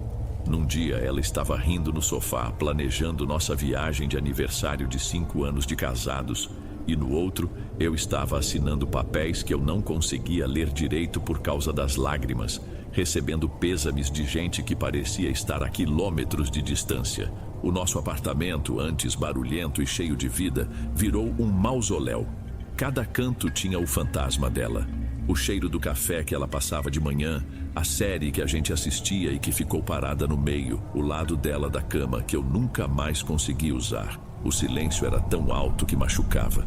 Num dia ela estava rindo no sofá, planejando nossa viagem de aniversário de 5 anos de casados, e no outro eu estava assinando papéis que eu não conseguia ler direito por causa das lágrimas, recebendo pêsames de gente que parecia estar a quilômetros de distância. O nosso apartamento, antes barulhento e cheio de vida, virou um mausoléu. Cada canto tinha o fantasma dela. O cheiro do café que ela passava de manhã, a série que a gente assistia e que ficou parada no meio, o lado dela da cama que eu nunca mais consegui usar. O silêncio era tão alto que machucava.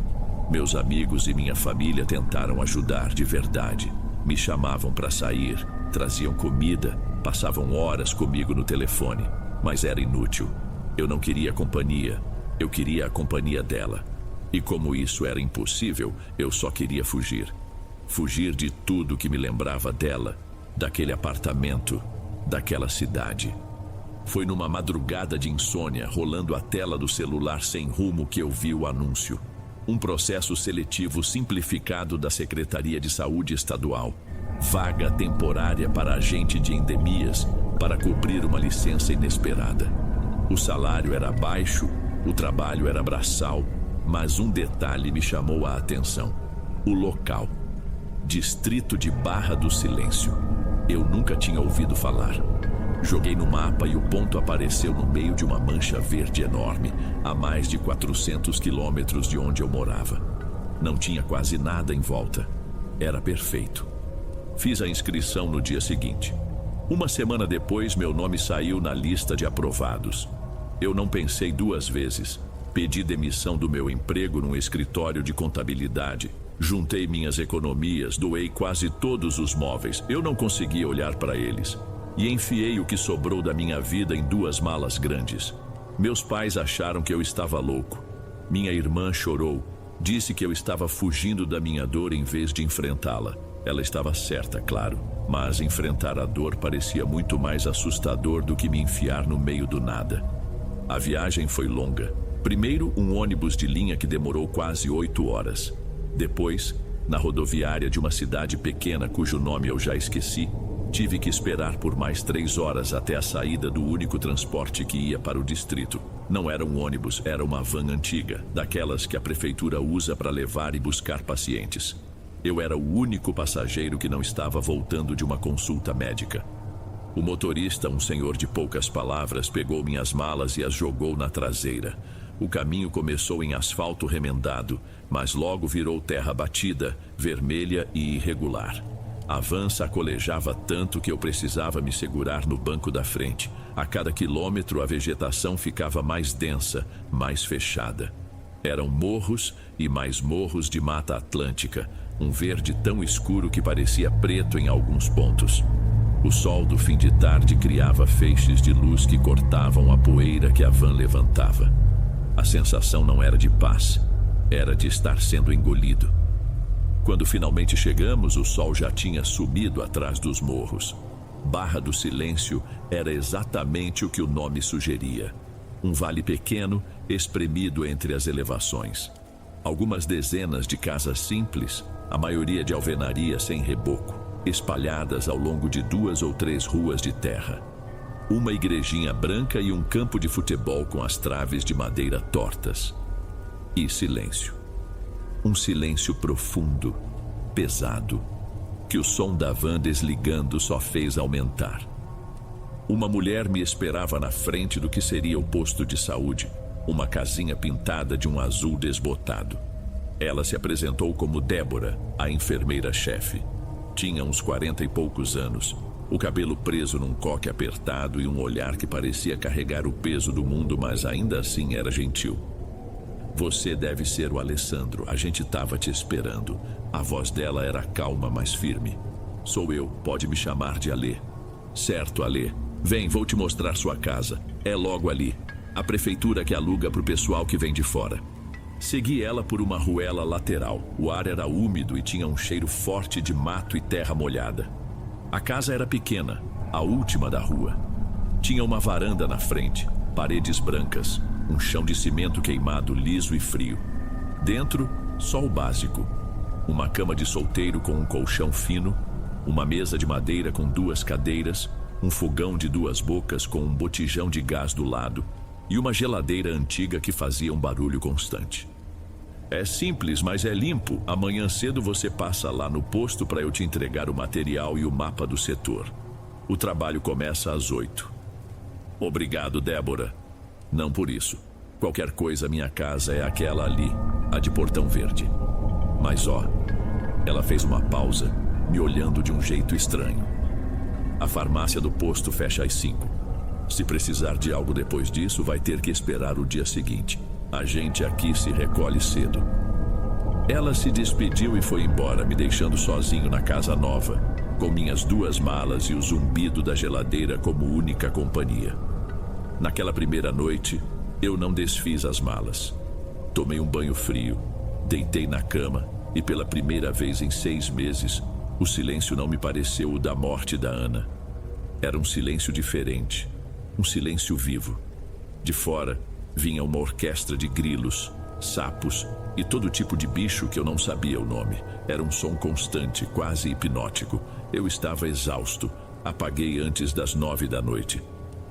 Meus amigos e minha família tentaram ajudar de verdade. Me chamavam para sair, traziam comida, passavam horas comigo no telefone, mas era inútil. Eu não queria companhia, eu queria a companhia dela. E como isso era impossível, eu só queria fugir. Fugir de tudo que me lembrava dela, daquele apartamento, daquela cidade. Foi numa madrugada de insônia, rolando a tela do celular sem rumo, que eu vi o anúncio. Um processo seletivo simplificado da Secretaria de Saúde Estadual. Vaga temporária para agente de endemias, para cobrir uma licença inesperada. O salário era baixo, o trabalho era braçal, mas um detalhe me chamou a atenção. O local. Distrito de Barra do Silêncio. Eu nunca tinha ouvido falar. Joguei no mapa e o ponto apareceu no meio de uma mancha verde enorme, a mais de 400 quilômetros de onde eu morava. Não tinha quase nada em volta. Era perfeito. Fiz a inscrição no dia seguinte. Uma semana depois, meu nome saiu na lista de aprovados. Eu não pensei duas vezes. Pedi demissão do meu emprego num escritório de contabilidade. Juntei minhas economias, doei quase todos os móveis. Eu não conseguia olhar para eles. E enfiei o que sobrou da minha vida em 2 malas grandes. Meus pais acharam que eu estava louco. Minha irmã chorou. Disse que eu estava fugindo da minha dor em vez de enfrentá-la. Ela estava certa, claro. Mas enfrentar a dor parecia muito mais assustador do que me enfiar no meio do nada. A viagem foi longa. Primeiro, um ônibus de linha que demorou quase 8 horas. Depois, na rodoviária de uma cidade pequena cujo nome eu já esqueci, tive que esperar por mais 3 horas até a saída do único transporte que ia para o distrito. Não era um ônibus, era uma van antiga, daquelas que a prefeitura usa para levar e buscar pacientes. Eu era o único passageiro que não estava voltando de uma consulta médica. O motorista, um senhor de poucas palavras, pegou minhas malas e as jogou na traseira. O caminho começou em asfalto remendado, mas logo virou terra batida, vermelha e irregular. A van sacolejava tanto que eu precisava me segurar no banco da frente. A cada quilômetro a vegetação ficava mais densa, mais fechada. Eram morros e mais morros de Mata Atlântica, um verde tão escuro que parecia preto em alguns pontos. O sol do fim de tarde criava feixes de luz que cortavam a poeira que a van levantava. A sensação não era de paz, era de estar sendo engolido. Quando finalmente chegamos, o sol já tinha subido atrás dos morros. Barra do Silêncio era exatamente o que o nome sugeria. Um vale pequeno, espremido entre as elevações. Algumas dezenas de casas simples, a maioria de alvenaria sem reboco, espalhadas ao longo de 2 ou 3 ruas de terra. Uma igrejinha branca e um campo de futebol com as traves de madeira tortas. E silêncio. Um silêncio profundo, pesado, que o som da van desligando só fez aumentar. Uma mulher me esperava na frente do que seria o posto de saúde, uma casinha pintada de um azul desbotado. Ela se apresentou como Débora, a enfermeira-chefe. Tinha uns 40 e poucos anos, o cabelo preso num coque apertado e um olhar que parecia carregar o peso do mundo, mas ainda assim era gentil. Você deve ser o Alessandro, a gente estava te esperando. A voz dela era calma, mas firme. Sou eu, pode me chamar de Alê. Certo, Alê. Vem, vou te mostrar sua casa. É logo ali. A prefeitura que aluga para o pessoal que vem de fora. Segui ela por uma ruela lateral. O ar era úmido e tinha um cheiro forte de mato e terra molhada. A casa era pequena, a última da rua. Tinha uma varanda na frente, paredes brancas, um chão de cimento queimado liso e frio. Dentro, só o básico. Uma cama de solteiro com um colchão fino, uma mesa de madeira com 2 cadeiras, um fogão de 2 bocas com um botijão de gás do lado e uma geladeira antiga que fazia um barulho constante. É simples, mas é limpo. Amanhã cedo você passa lá no posto para eu te entregar o material e o mapa do setor. O trabalho começa às 8. Obrigado, Débora. Não por isso. Qualquer coisa, minha casa é aquela ali, a de Portão Verde. Mas ó, ela fez uma pausa, me olhando de um jeito estranho. A farmácia do posto fecha às 5. Se precisar de algo depois disso, vai ter que esperar o dia seguinte. A gente aqui se recolhe cedo. Ela se despediu e foi embora, me deixando sozinho na casa nova, com minhas 2 malas e o zumbido da geladeira como única companhia. Naquela primeira noite, eu não desfiz as malas. Tomei um banho frio, deitei na cama e pela primeira vez em 6 meses, o silêncio não me pareceu o da morte da Ana. Era um silêncio diferente, um silêncio vivo. De fora, vinha uma orquestra de grilos, sapos e todo tipo de bicho que eu não sabia o nome. Era um som constante, quase hipnótico. Eu estava exausto. Apaguei antes das 9 da noite.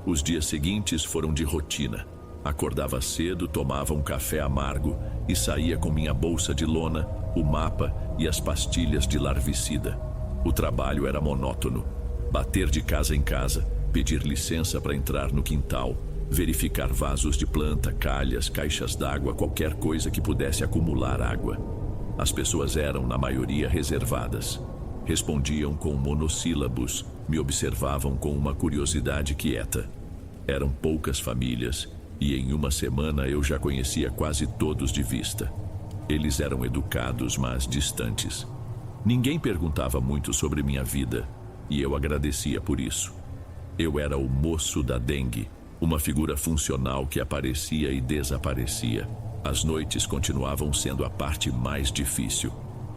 Os dias seguintes foram de rotina. Acordava cedo, tomava um café amargo e saía com minha bolsa de lona, o mapa e as pastilhas de larvicida. O trabalho era monótono. Bater de casa em casa, pedir licença para entrar no quintal, verificar vasos de planta, calhas, caixas d'água, qualquer coisa que pudesse acumular água. As pessoas eram, na maioria, reservadas. Respondiam com monossílabos, me observavam com uma curiosidade quieta. Eram poucas famílias e em uma semana eu já conhecia quase todos de vista. Eles eram educados, mas distantes. Ninguém perguntava muito sobre minha vida e eu agradecia por isso. Eu era o moço da dengue, uma figura funcional que aparecia e desaparecia. As noites continuavam sendo a parte mais difícil.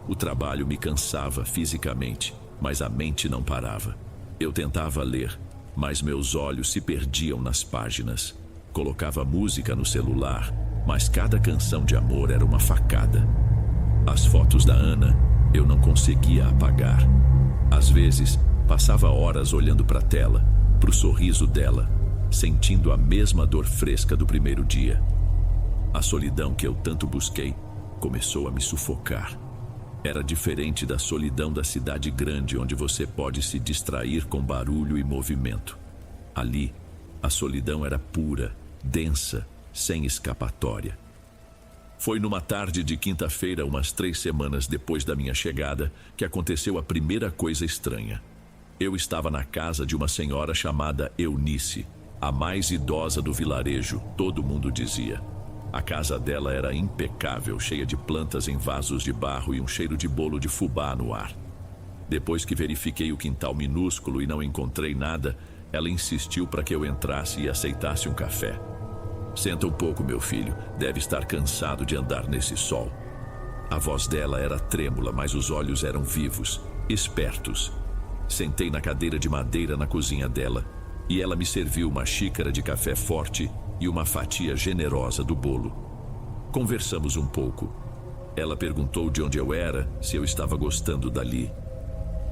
O trabalho me cansava fisicamente, mas a mente não parava. Eu tentava ler, mas meus olhos se perdiam nas páginas. Colocava música no celular, mas cada canção de amor era uma facada. As fotos da Ana eu não conseguia apagar. Às vezes, passava horas olhando para a tela, para o sorriso dela, sentindo a mesma dor fresca do primeiro dia. A solidão que eu tanto busquei começou a me sufocar. Era diferente da solidão da cidade grande, onde você pode se distrair com barulho e movimento. Ali, a solidão era pura, densa, sem escapatória. Foi numa tarde de quinta-feira, umas 3 semanas depois da minha chegada, que aconteceu a primeira coisa estranha. Eu estava na casa de uma senhora chamada Eunice, a mais idosa do vilarejo, todo mundo dizia. A casa dela era impecável, cheia de plantas em vasos de barro e um cheiro de bolo de fubá no ar. Depois que verifiquei o quintal minúsculo e não encontrei nada, ela insistiu para que eu entrasse e aceitasse um café. Senta um pouco, meu filho, deve estar cansado de andar nesse sol. A voz dela era trêmula, mas os olhos eram vivos, espertos. Sentei na cadeira de madeira na cozinha dela e ela me serviu uma xícara de café forte e uma fatia generosa do bolo. Conversamos um pouco. Ela perguntou de onde eu era, se eu estava gostando dali.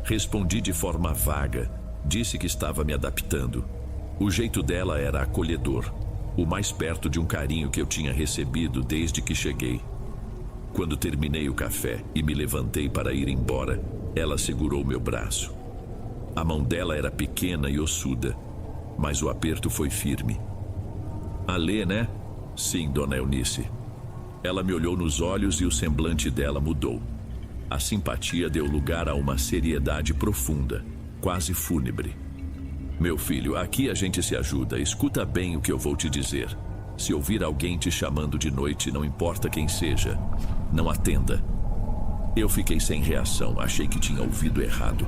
Respondi de forma vaga, disse que estava me adaptando. O jeito dela era acolhedor, o mais perto de um carinho que eu tinha recebido desde que cheguei. Quando terminei o café e me levantei para ir embora, ela segurou meu braço. A mão dela era pequena e ossuda, mas o aperto foi firme. Alê, né? Sim, dona Eunice. Ela me olhou nos olhos e o semblante dela mudou. A simpatia deu lugar a uma seriedade profunda, quase fúnebre. Meu filho, aqui a gente se ajuda. Escuta bem o que eu vou te dizer. Se ouvir alguém te chamando de noite, não importa quem seja, não atenda. Eu fiquei sem reação, achei que tinha ouvido errado.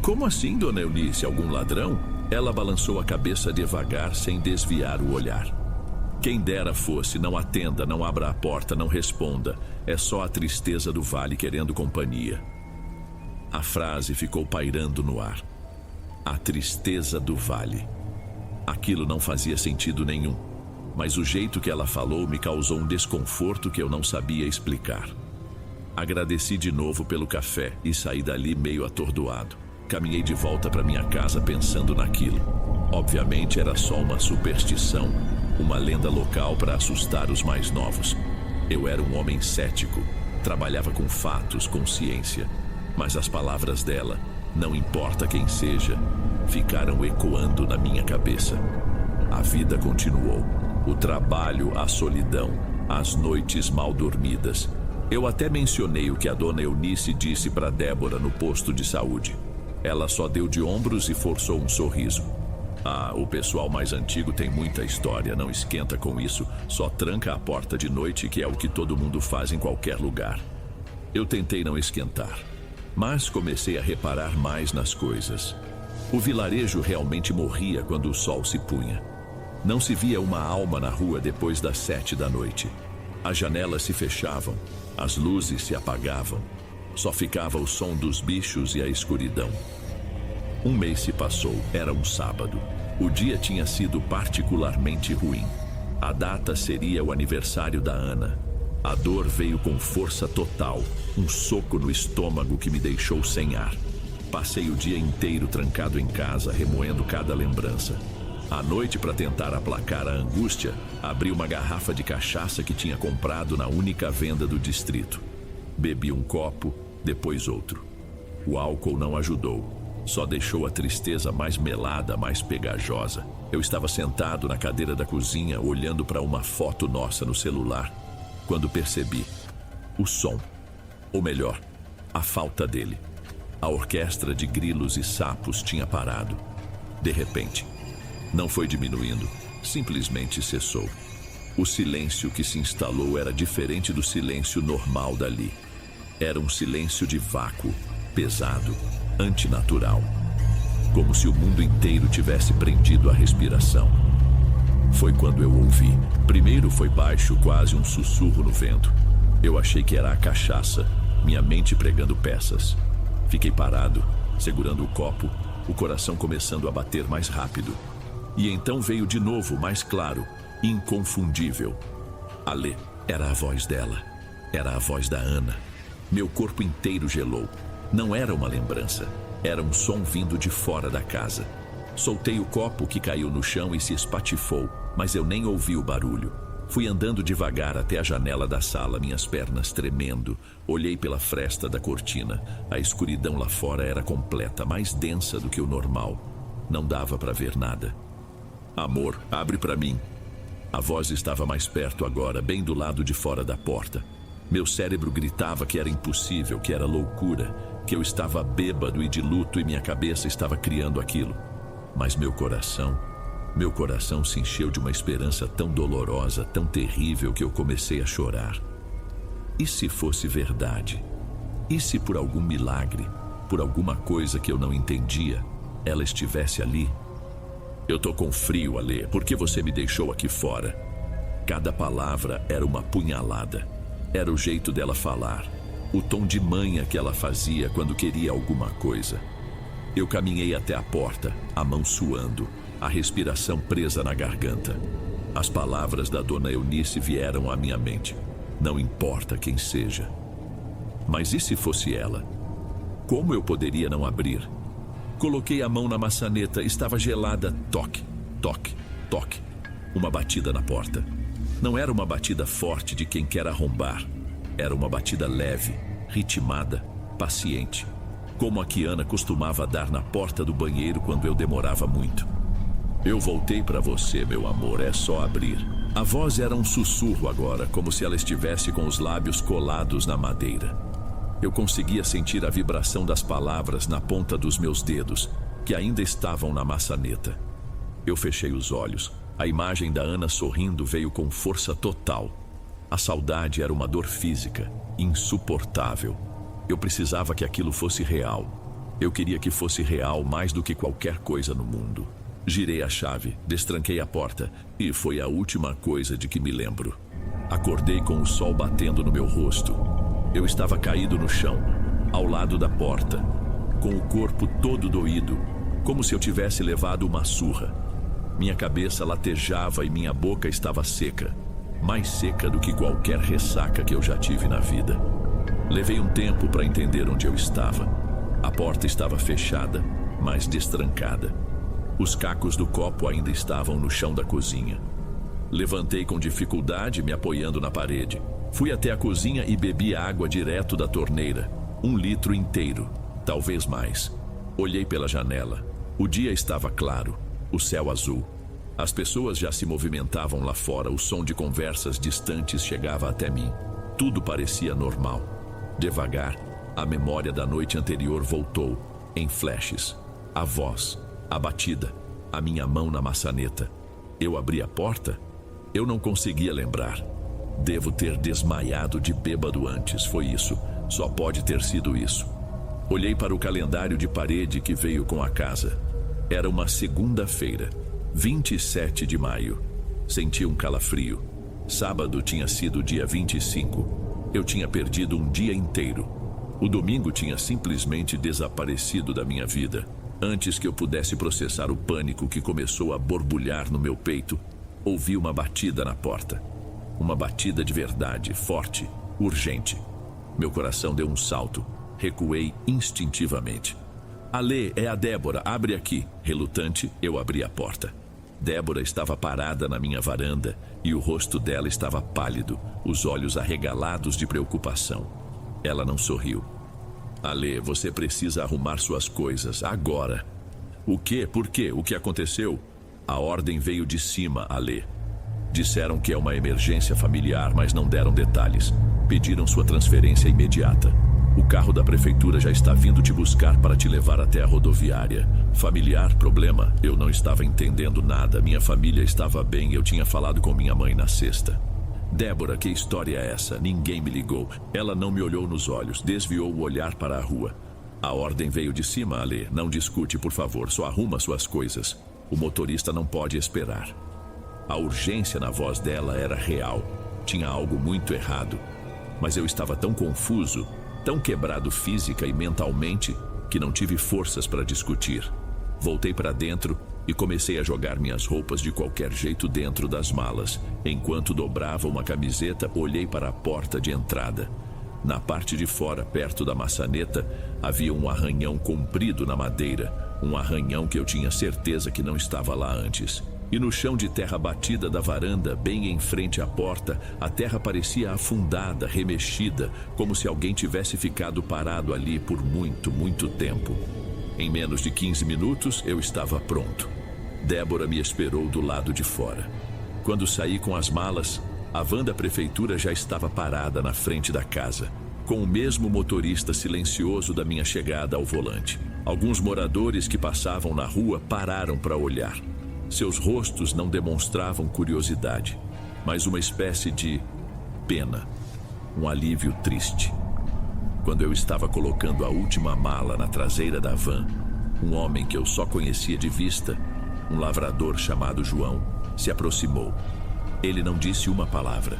Como assim, dona Eunice? Algum ladrão? Ela balançou a cabeça devagar, sem desviar o olhar. Quem dera fosse, não atenda, não abra a porta, não responda. É só a tristeza do vale querendo companhia. A frase ficou pairando no ar. A tristeza do vale. Aquilo não fazia sentido nenhum, mas o jeito que ela falou me causou um desconforto que eu não sabia explicar. Agradeci de novo pelo café e saí dali meio atordoado. Caminhei de volta para minha casa pensando naquilo. Obviamente era só uma superstição, uma lenda local para assustar os mais novos. Eu era um homem cético, trabalhava com fatos, com ciência, mas as palavras dela, não importa quem seja, ficaram ecoando na minha cabeça. A vida continuou, o trabalho, a solidão, as noites mal dormidas. Eu até mencionei o que a dona Eunice disse para Débora no posto de saúde. Ela só deu de ombros e forçou um sorriso. Ah, o pessoal mais antigo tem muita história, não esquenta com isso, só tranca a porta de noite, que é o que todo mundo faz em qualquer lugar. Eu tentei não esquentar, mas comecei a reparar mais nas coisas. O vilarejo realmente morria quando o sol se punha. Não se via uma alma na rua depois das 7 da noite. As janelas se fechavam, as luzes se apagavam. Só ficava o som dos bichos e a escuridão. Um mês se passou, era um sábado. O dia tinha sido particularmente ruim. A data seria o aniversário da Ana. A dor veio com força total, um soco no estômago que me deixou sem ar. Passei o dia inteiro trancado em casa, remoendo cada lembrança. À noite, para tentar aplacar a angústia, abri uma garrafa de cachaça que tinha comprado na única venda do distrito. Bebi um copo, depois outro. O álcool não ajudou. Só deixou a tristeza mais melada, mais pegajosa. Eu estava sentado na cadeira da cozinha, olhando para uma foto nossa no celular, quando percebi o som, ou melhor, a falta dele. A orquestra de grilos e sapos tinha parado. De repente, não foi diminuindo, simplesmente cessou. O silêncio que se instalou era diferente do silêncio normal dali. Era um silêncio de vácuo, pesado, antinatural, como se o mundo inteiro tivesse prendido a respiração. Foi quando eu ouvi. Primeiro foi baixo, quase um sussurro no vento. Eu achei que era a cachaça, minha mente pregando peças. Fiquei parado, segurando o copo, o coração começando a bater mais rápido. E então veio de novo, mais claro, inconfundível. Alê, era a voz dela, era a voz da Ana. Meu corpo inteiro gelou. Não era uma lembrança, era um som vindo de fora da casa. Soltei o copo que caiu no chão e se espatifou, mas eu nem ouvi o barulho. Fui andando devagar até a janela da sala, minhas pernas tremendo. Olhei pela fresta da cortina. A escuridão lá fora era completa, mais densa do que o normal. Não dava para ver nada. Amor, abre para mim. A voz estava mais perto agora, bem do lado de fora da porta. Meu cérebro gritava que era impossível, que era loucura, que eu estava bêbado e de luto e minha cabeça estava criando aquilo. Mas meu coração se encheu de uma esperança tão dolorosa, tão terrível, que eu comecei a chorar. E se fosse verdade? E se por algum milagre, por alguma coisa que eu não entendia, ela estivesse ali? Eu tô com frio, Alê, por que você me deixou aqui fora? Cada palavra era uma punhalada. Era o jeito dela falar, o tom de manha que ela fazia quando queria alguma coisa. Eu caminhei até a porta, a mão suando, a respiração presa na garganta. As palavras da dona Eunice vieram à minha mente. Não importa quem seja. Mas e se fosse ela? Como eu poderia não abrir? Coloquei a mão na maçaneta, estava gelada. Toque, toque, toque. Uma batida na porta. Não era uma batida forte de quem quer arrombar. Era uma batida leve, ritmada, paciente. Como a que Ana costumava dar na porta do banheiro quando eu demorava muito. Eu voltei para você, meu amor, é só abrir. A voz era um sussurro agora, como se ela estivesse com os lábios colados na madeira. Eu conseguia sentir a vibração das palavras na ponta dos meus dedos, que ainda estavam na maçaneta. Eu fechei os olhos. A imagem da Ana sorrindo veio com força total. A saudade era uma dor física, insuportável. Eu precisava que aquilo fosse real. Eu queria que fosse real mais do que qualquer coisa no mundo. Girei a chave, destranquei a porta e foi a última coisa de que me lembro. Acordei com o sol batendo no meu rosto. Eu estava caído no chão, ao lado da porta, com o corpo todo doído, como se eu tivesse levado uma surra. Minha cabeça latejava e minha boca estava seca, mais seca do que qualquer ressaca que eu já tive na vida. Levei um tempo para entender onde eu estava. A porta estava fechada, mas destrancada. Os cacos do copo ainda estavam no chão da cozinha. Levantei com dificuldade, me apoiando na parede. Fui até a cozinha e bebi água direto da torneira. 1 litro inteiro, talvez mais. Olhei pela janela. O dia estava claro, o céu azul. As pessoas já se movimentavam lá fora, o som de conversas distantes chegava até mim. Tudo parecia normal. Devagar, a memória da noite anterior voltou, em flashes. A voz, a batida, a minha mão na maçaneta. Eu abri a porta? Eu não conseguia lembrar. Devo ter desmaiado de bêbado antes, foi isso. Só pode ter sido isso. Olhei para o calendário de parede que veio com a casa. Era uma segunda-feira, 27 de maio. Senti um calafrio. Sábado tinha sido dia 25. Eu tinha perdido um dia inteiro. O domingo tinha simplesmente desaparecido da minha vida. Antes que eu pudesse processar o pânico que começou a borbulhar no meu peito, ouvi uma batida na porta. Uma batida de verdade, forte, urgente. Meu coração deu um salto. Recuei instintivamente. Alê, é a Débora, abre aqui. Relutante, eu abri a porta. Débora estava parada na minha varanda e o rosto dela estava pálido, os olhos arregalados de preocupação. Ela não sorriu. Alê, você precisa arrumar suas coisas, agora. O quê? Por quê? O que aconteceu? A ordem veio de cima, Alê. Disseram que é uma emergência familiar, mas não deram detalhes. Pediram sua transferência imediata. O carro da prefeitura já está vindo te buscar para te levar até a rodoviária. Familiar, problema? Eu não estava entendendo nada. Minha família estava bem. Eu tinha falado com minha mãe na sexta. Débora, que história é essa? Ninguém me ligou. Ela não me olhou nos olhos. Desviou o olhar para a rua. A ordem veio de cima, Alê. Não discute, por favor. Só arruma suas coisas. O motorista não pode esperar. A urgência na voz dela era real. Tinha algo muito errado. Mas eu estava tão confuso, tão quebrado física e mentalmente, que não tive forças para discutir. Voltei para dentro e comecei a jogar minhas roupas de qualquer jeito dentro das malas. Enquanto dobrava uma camiseta, olhei para a porta de entrada. Na parte de fora, perto da maçaneta, havia um arranhão comprido na madeira. Um arranhão que eu tinha certeza que não estava lá antes. E no chão de terra batida da varanda, bem em frente à porta, a terra parecia afundada, remexida, como se alguém tivesse ficado parado ali por muito, muito tempo. Em menos de 15 minutos, eu estava pronto. Débora me esperou do lado de fora. Quando saí com as malas, a van da prefeitura já estava parada na frente da casa, com o mesmo motorista silencioso da minha chegada ao volante. Alguns moradores que passavam na rua pararam para olhar. Seus rostos não demonstravam curiosidade, mas uma espécie de pena, um alívio triste. Quando eu estava colocando a última mala na traseira da van, um homem que eu só conhecia de vista, um lavrador chamado João, se aproximou. Ele não disse uma palavra,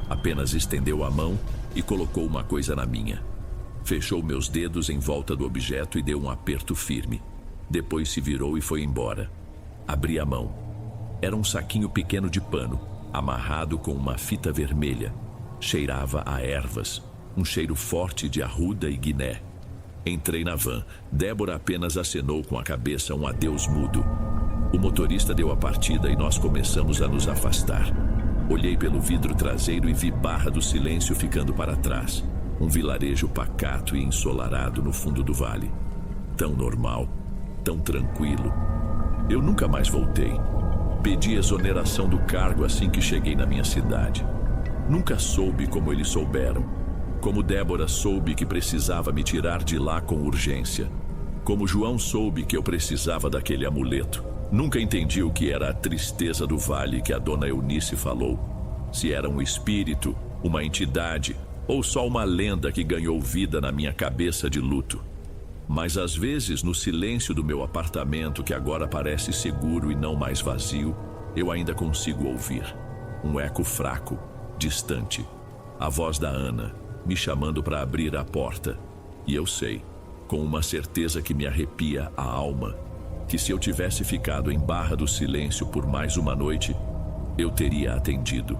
apenas estendeu a mão e colocou uma coisa na minha. Fechou meus dedos em volta do objeto e deu um aperto firme. Depois se virou e foi embora. Abri a mão. Era um saquinho pequeno de pano, amarrado com uma fita vermelha. Cheirava a ervas, um cheiro forte de arruda e guiné. Entrei na van. Débora apenas acenou com a cabeça um adeus mudo. O motorista deu a partida e nós começamos a nos afastar. Olhei pelo vidro traseiro e vi Barra do Silêncio ficando para trás. Um vilarejo pacato e ensolarado no fundo do vale. Tão normal, tão tranquilo. Eu nunca mais voltei. Pedi exoneração do cargo assim que cheguei na minha cidade. Nunca soube como eles souberam. Como Débora soube que precisava me tirar de lá com urgência. Como João soube que eu precisava daquele amuleto. Nunca entendi o que era a tristeza do vale que a dona Eunice falou. Se era um espírito, uma entidade ou só uma lenda que ganhou vida na minha cabeça de luto. Mas às vezes, no silêncio do meu apartamento, que agora parece seguro e não mais vazio, eu ainda consigo ouvir. Um eco fraco, distante. A voz da Ana, me chamando para abrir a porta. E eu sei, com uma certeza que me arrepia a alma, que se eu tivesse ficado em Barra do Silêncio por mais uma noite, eu teria atendido.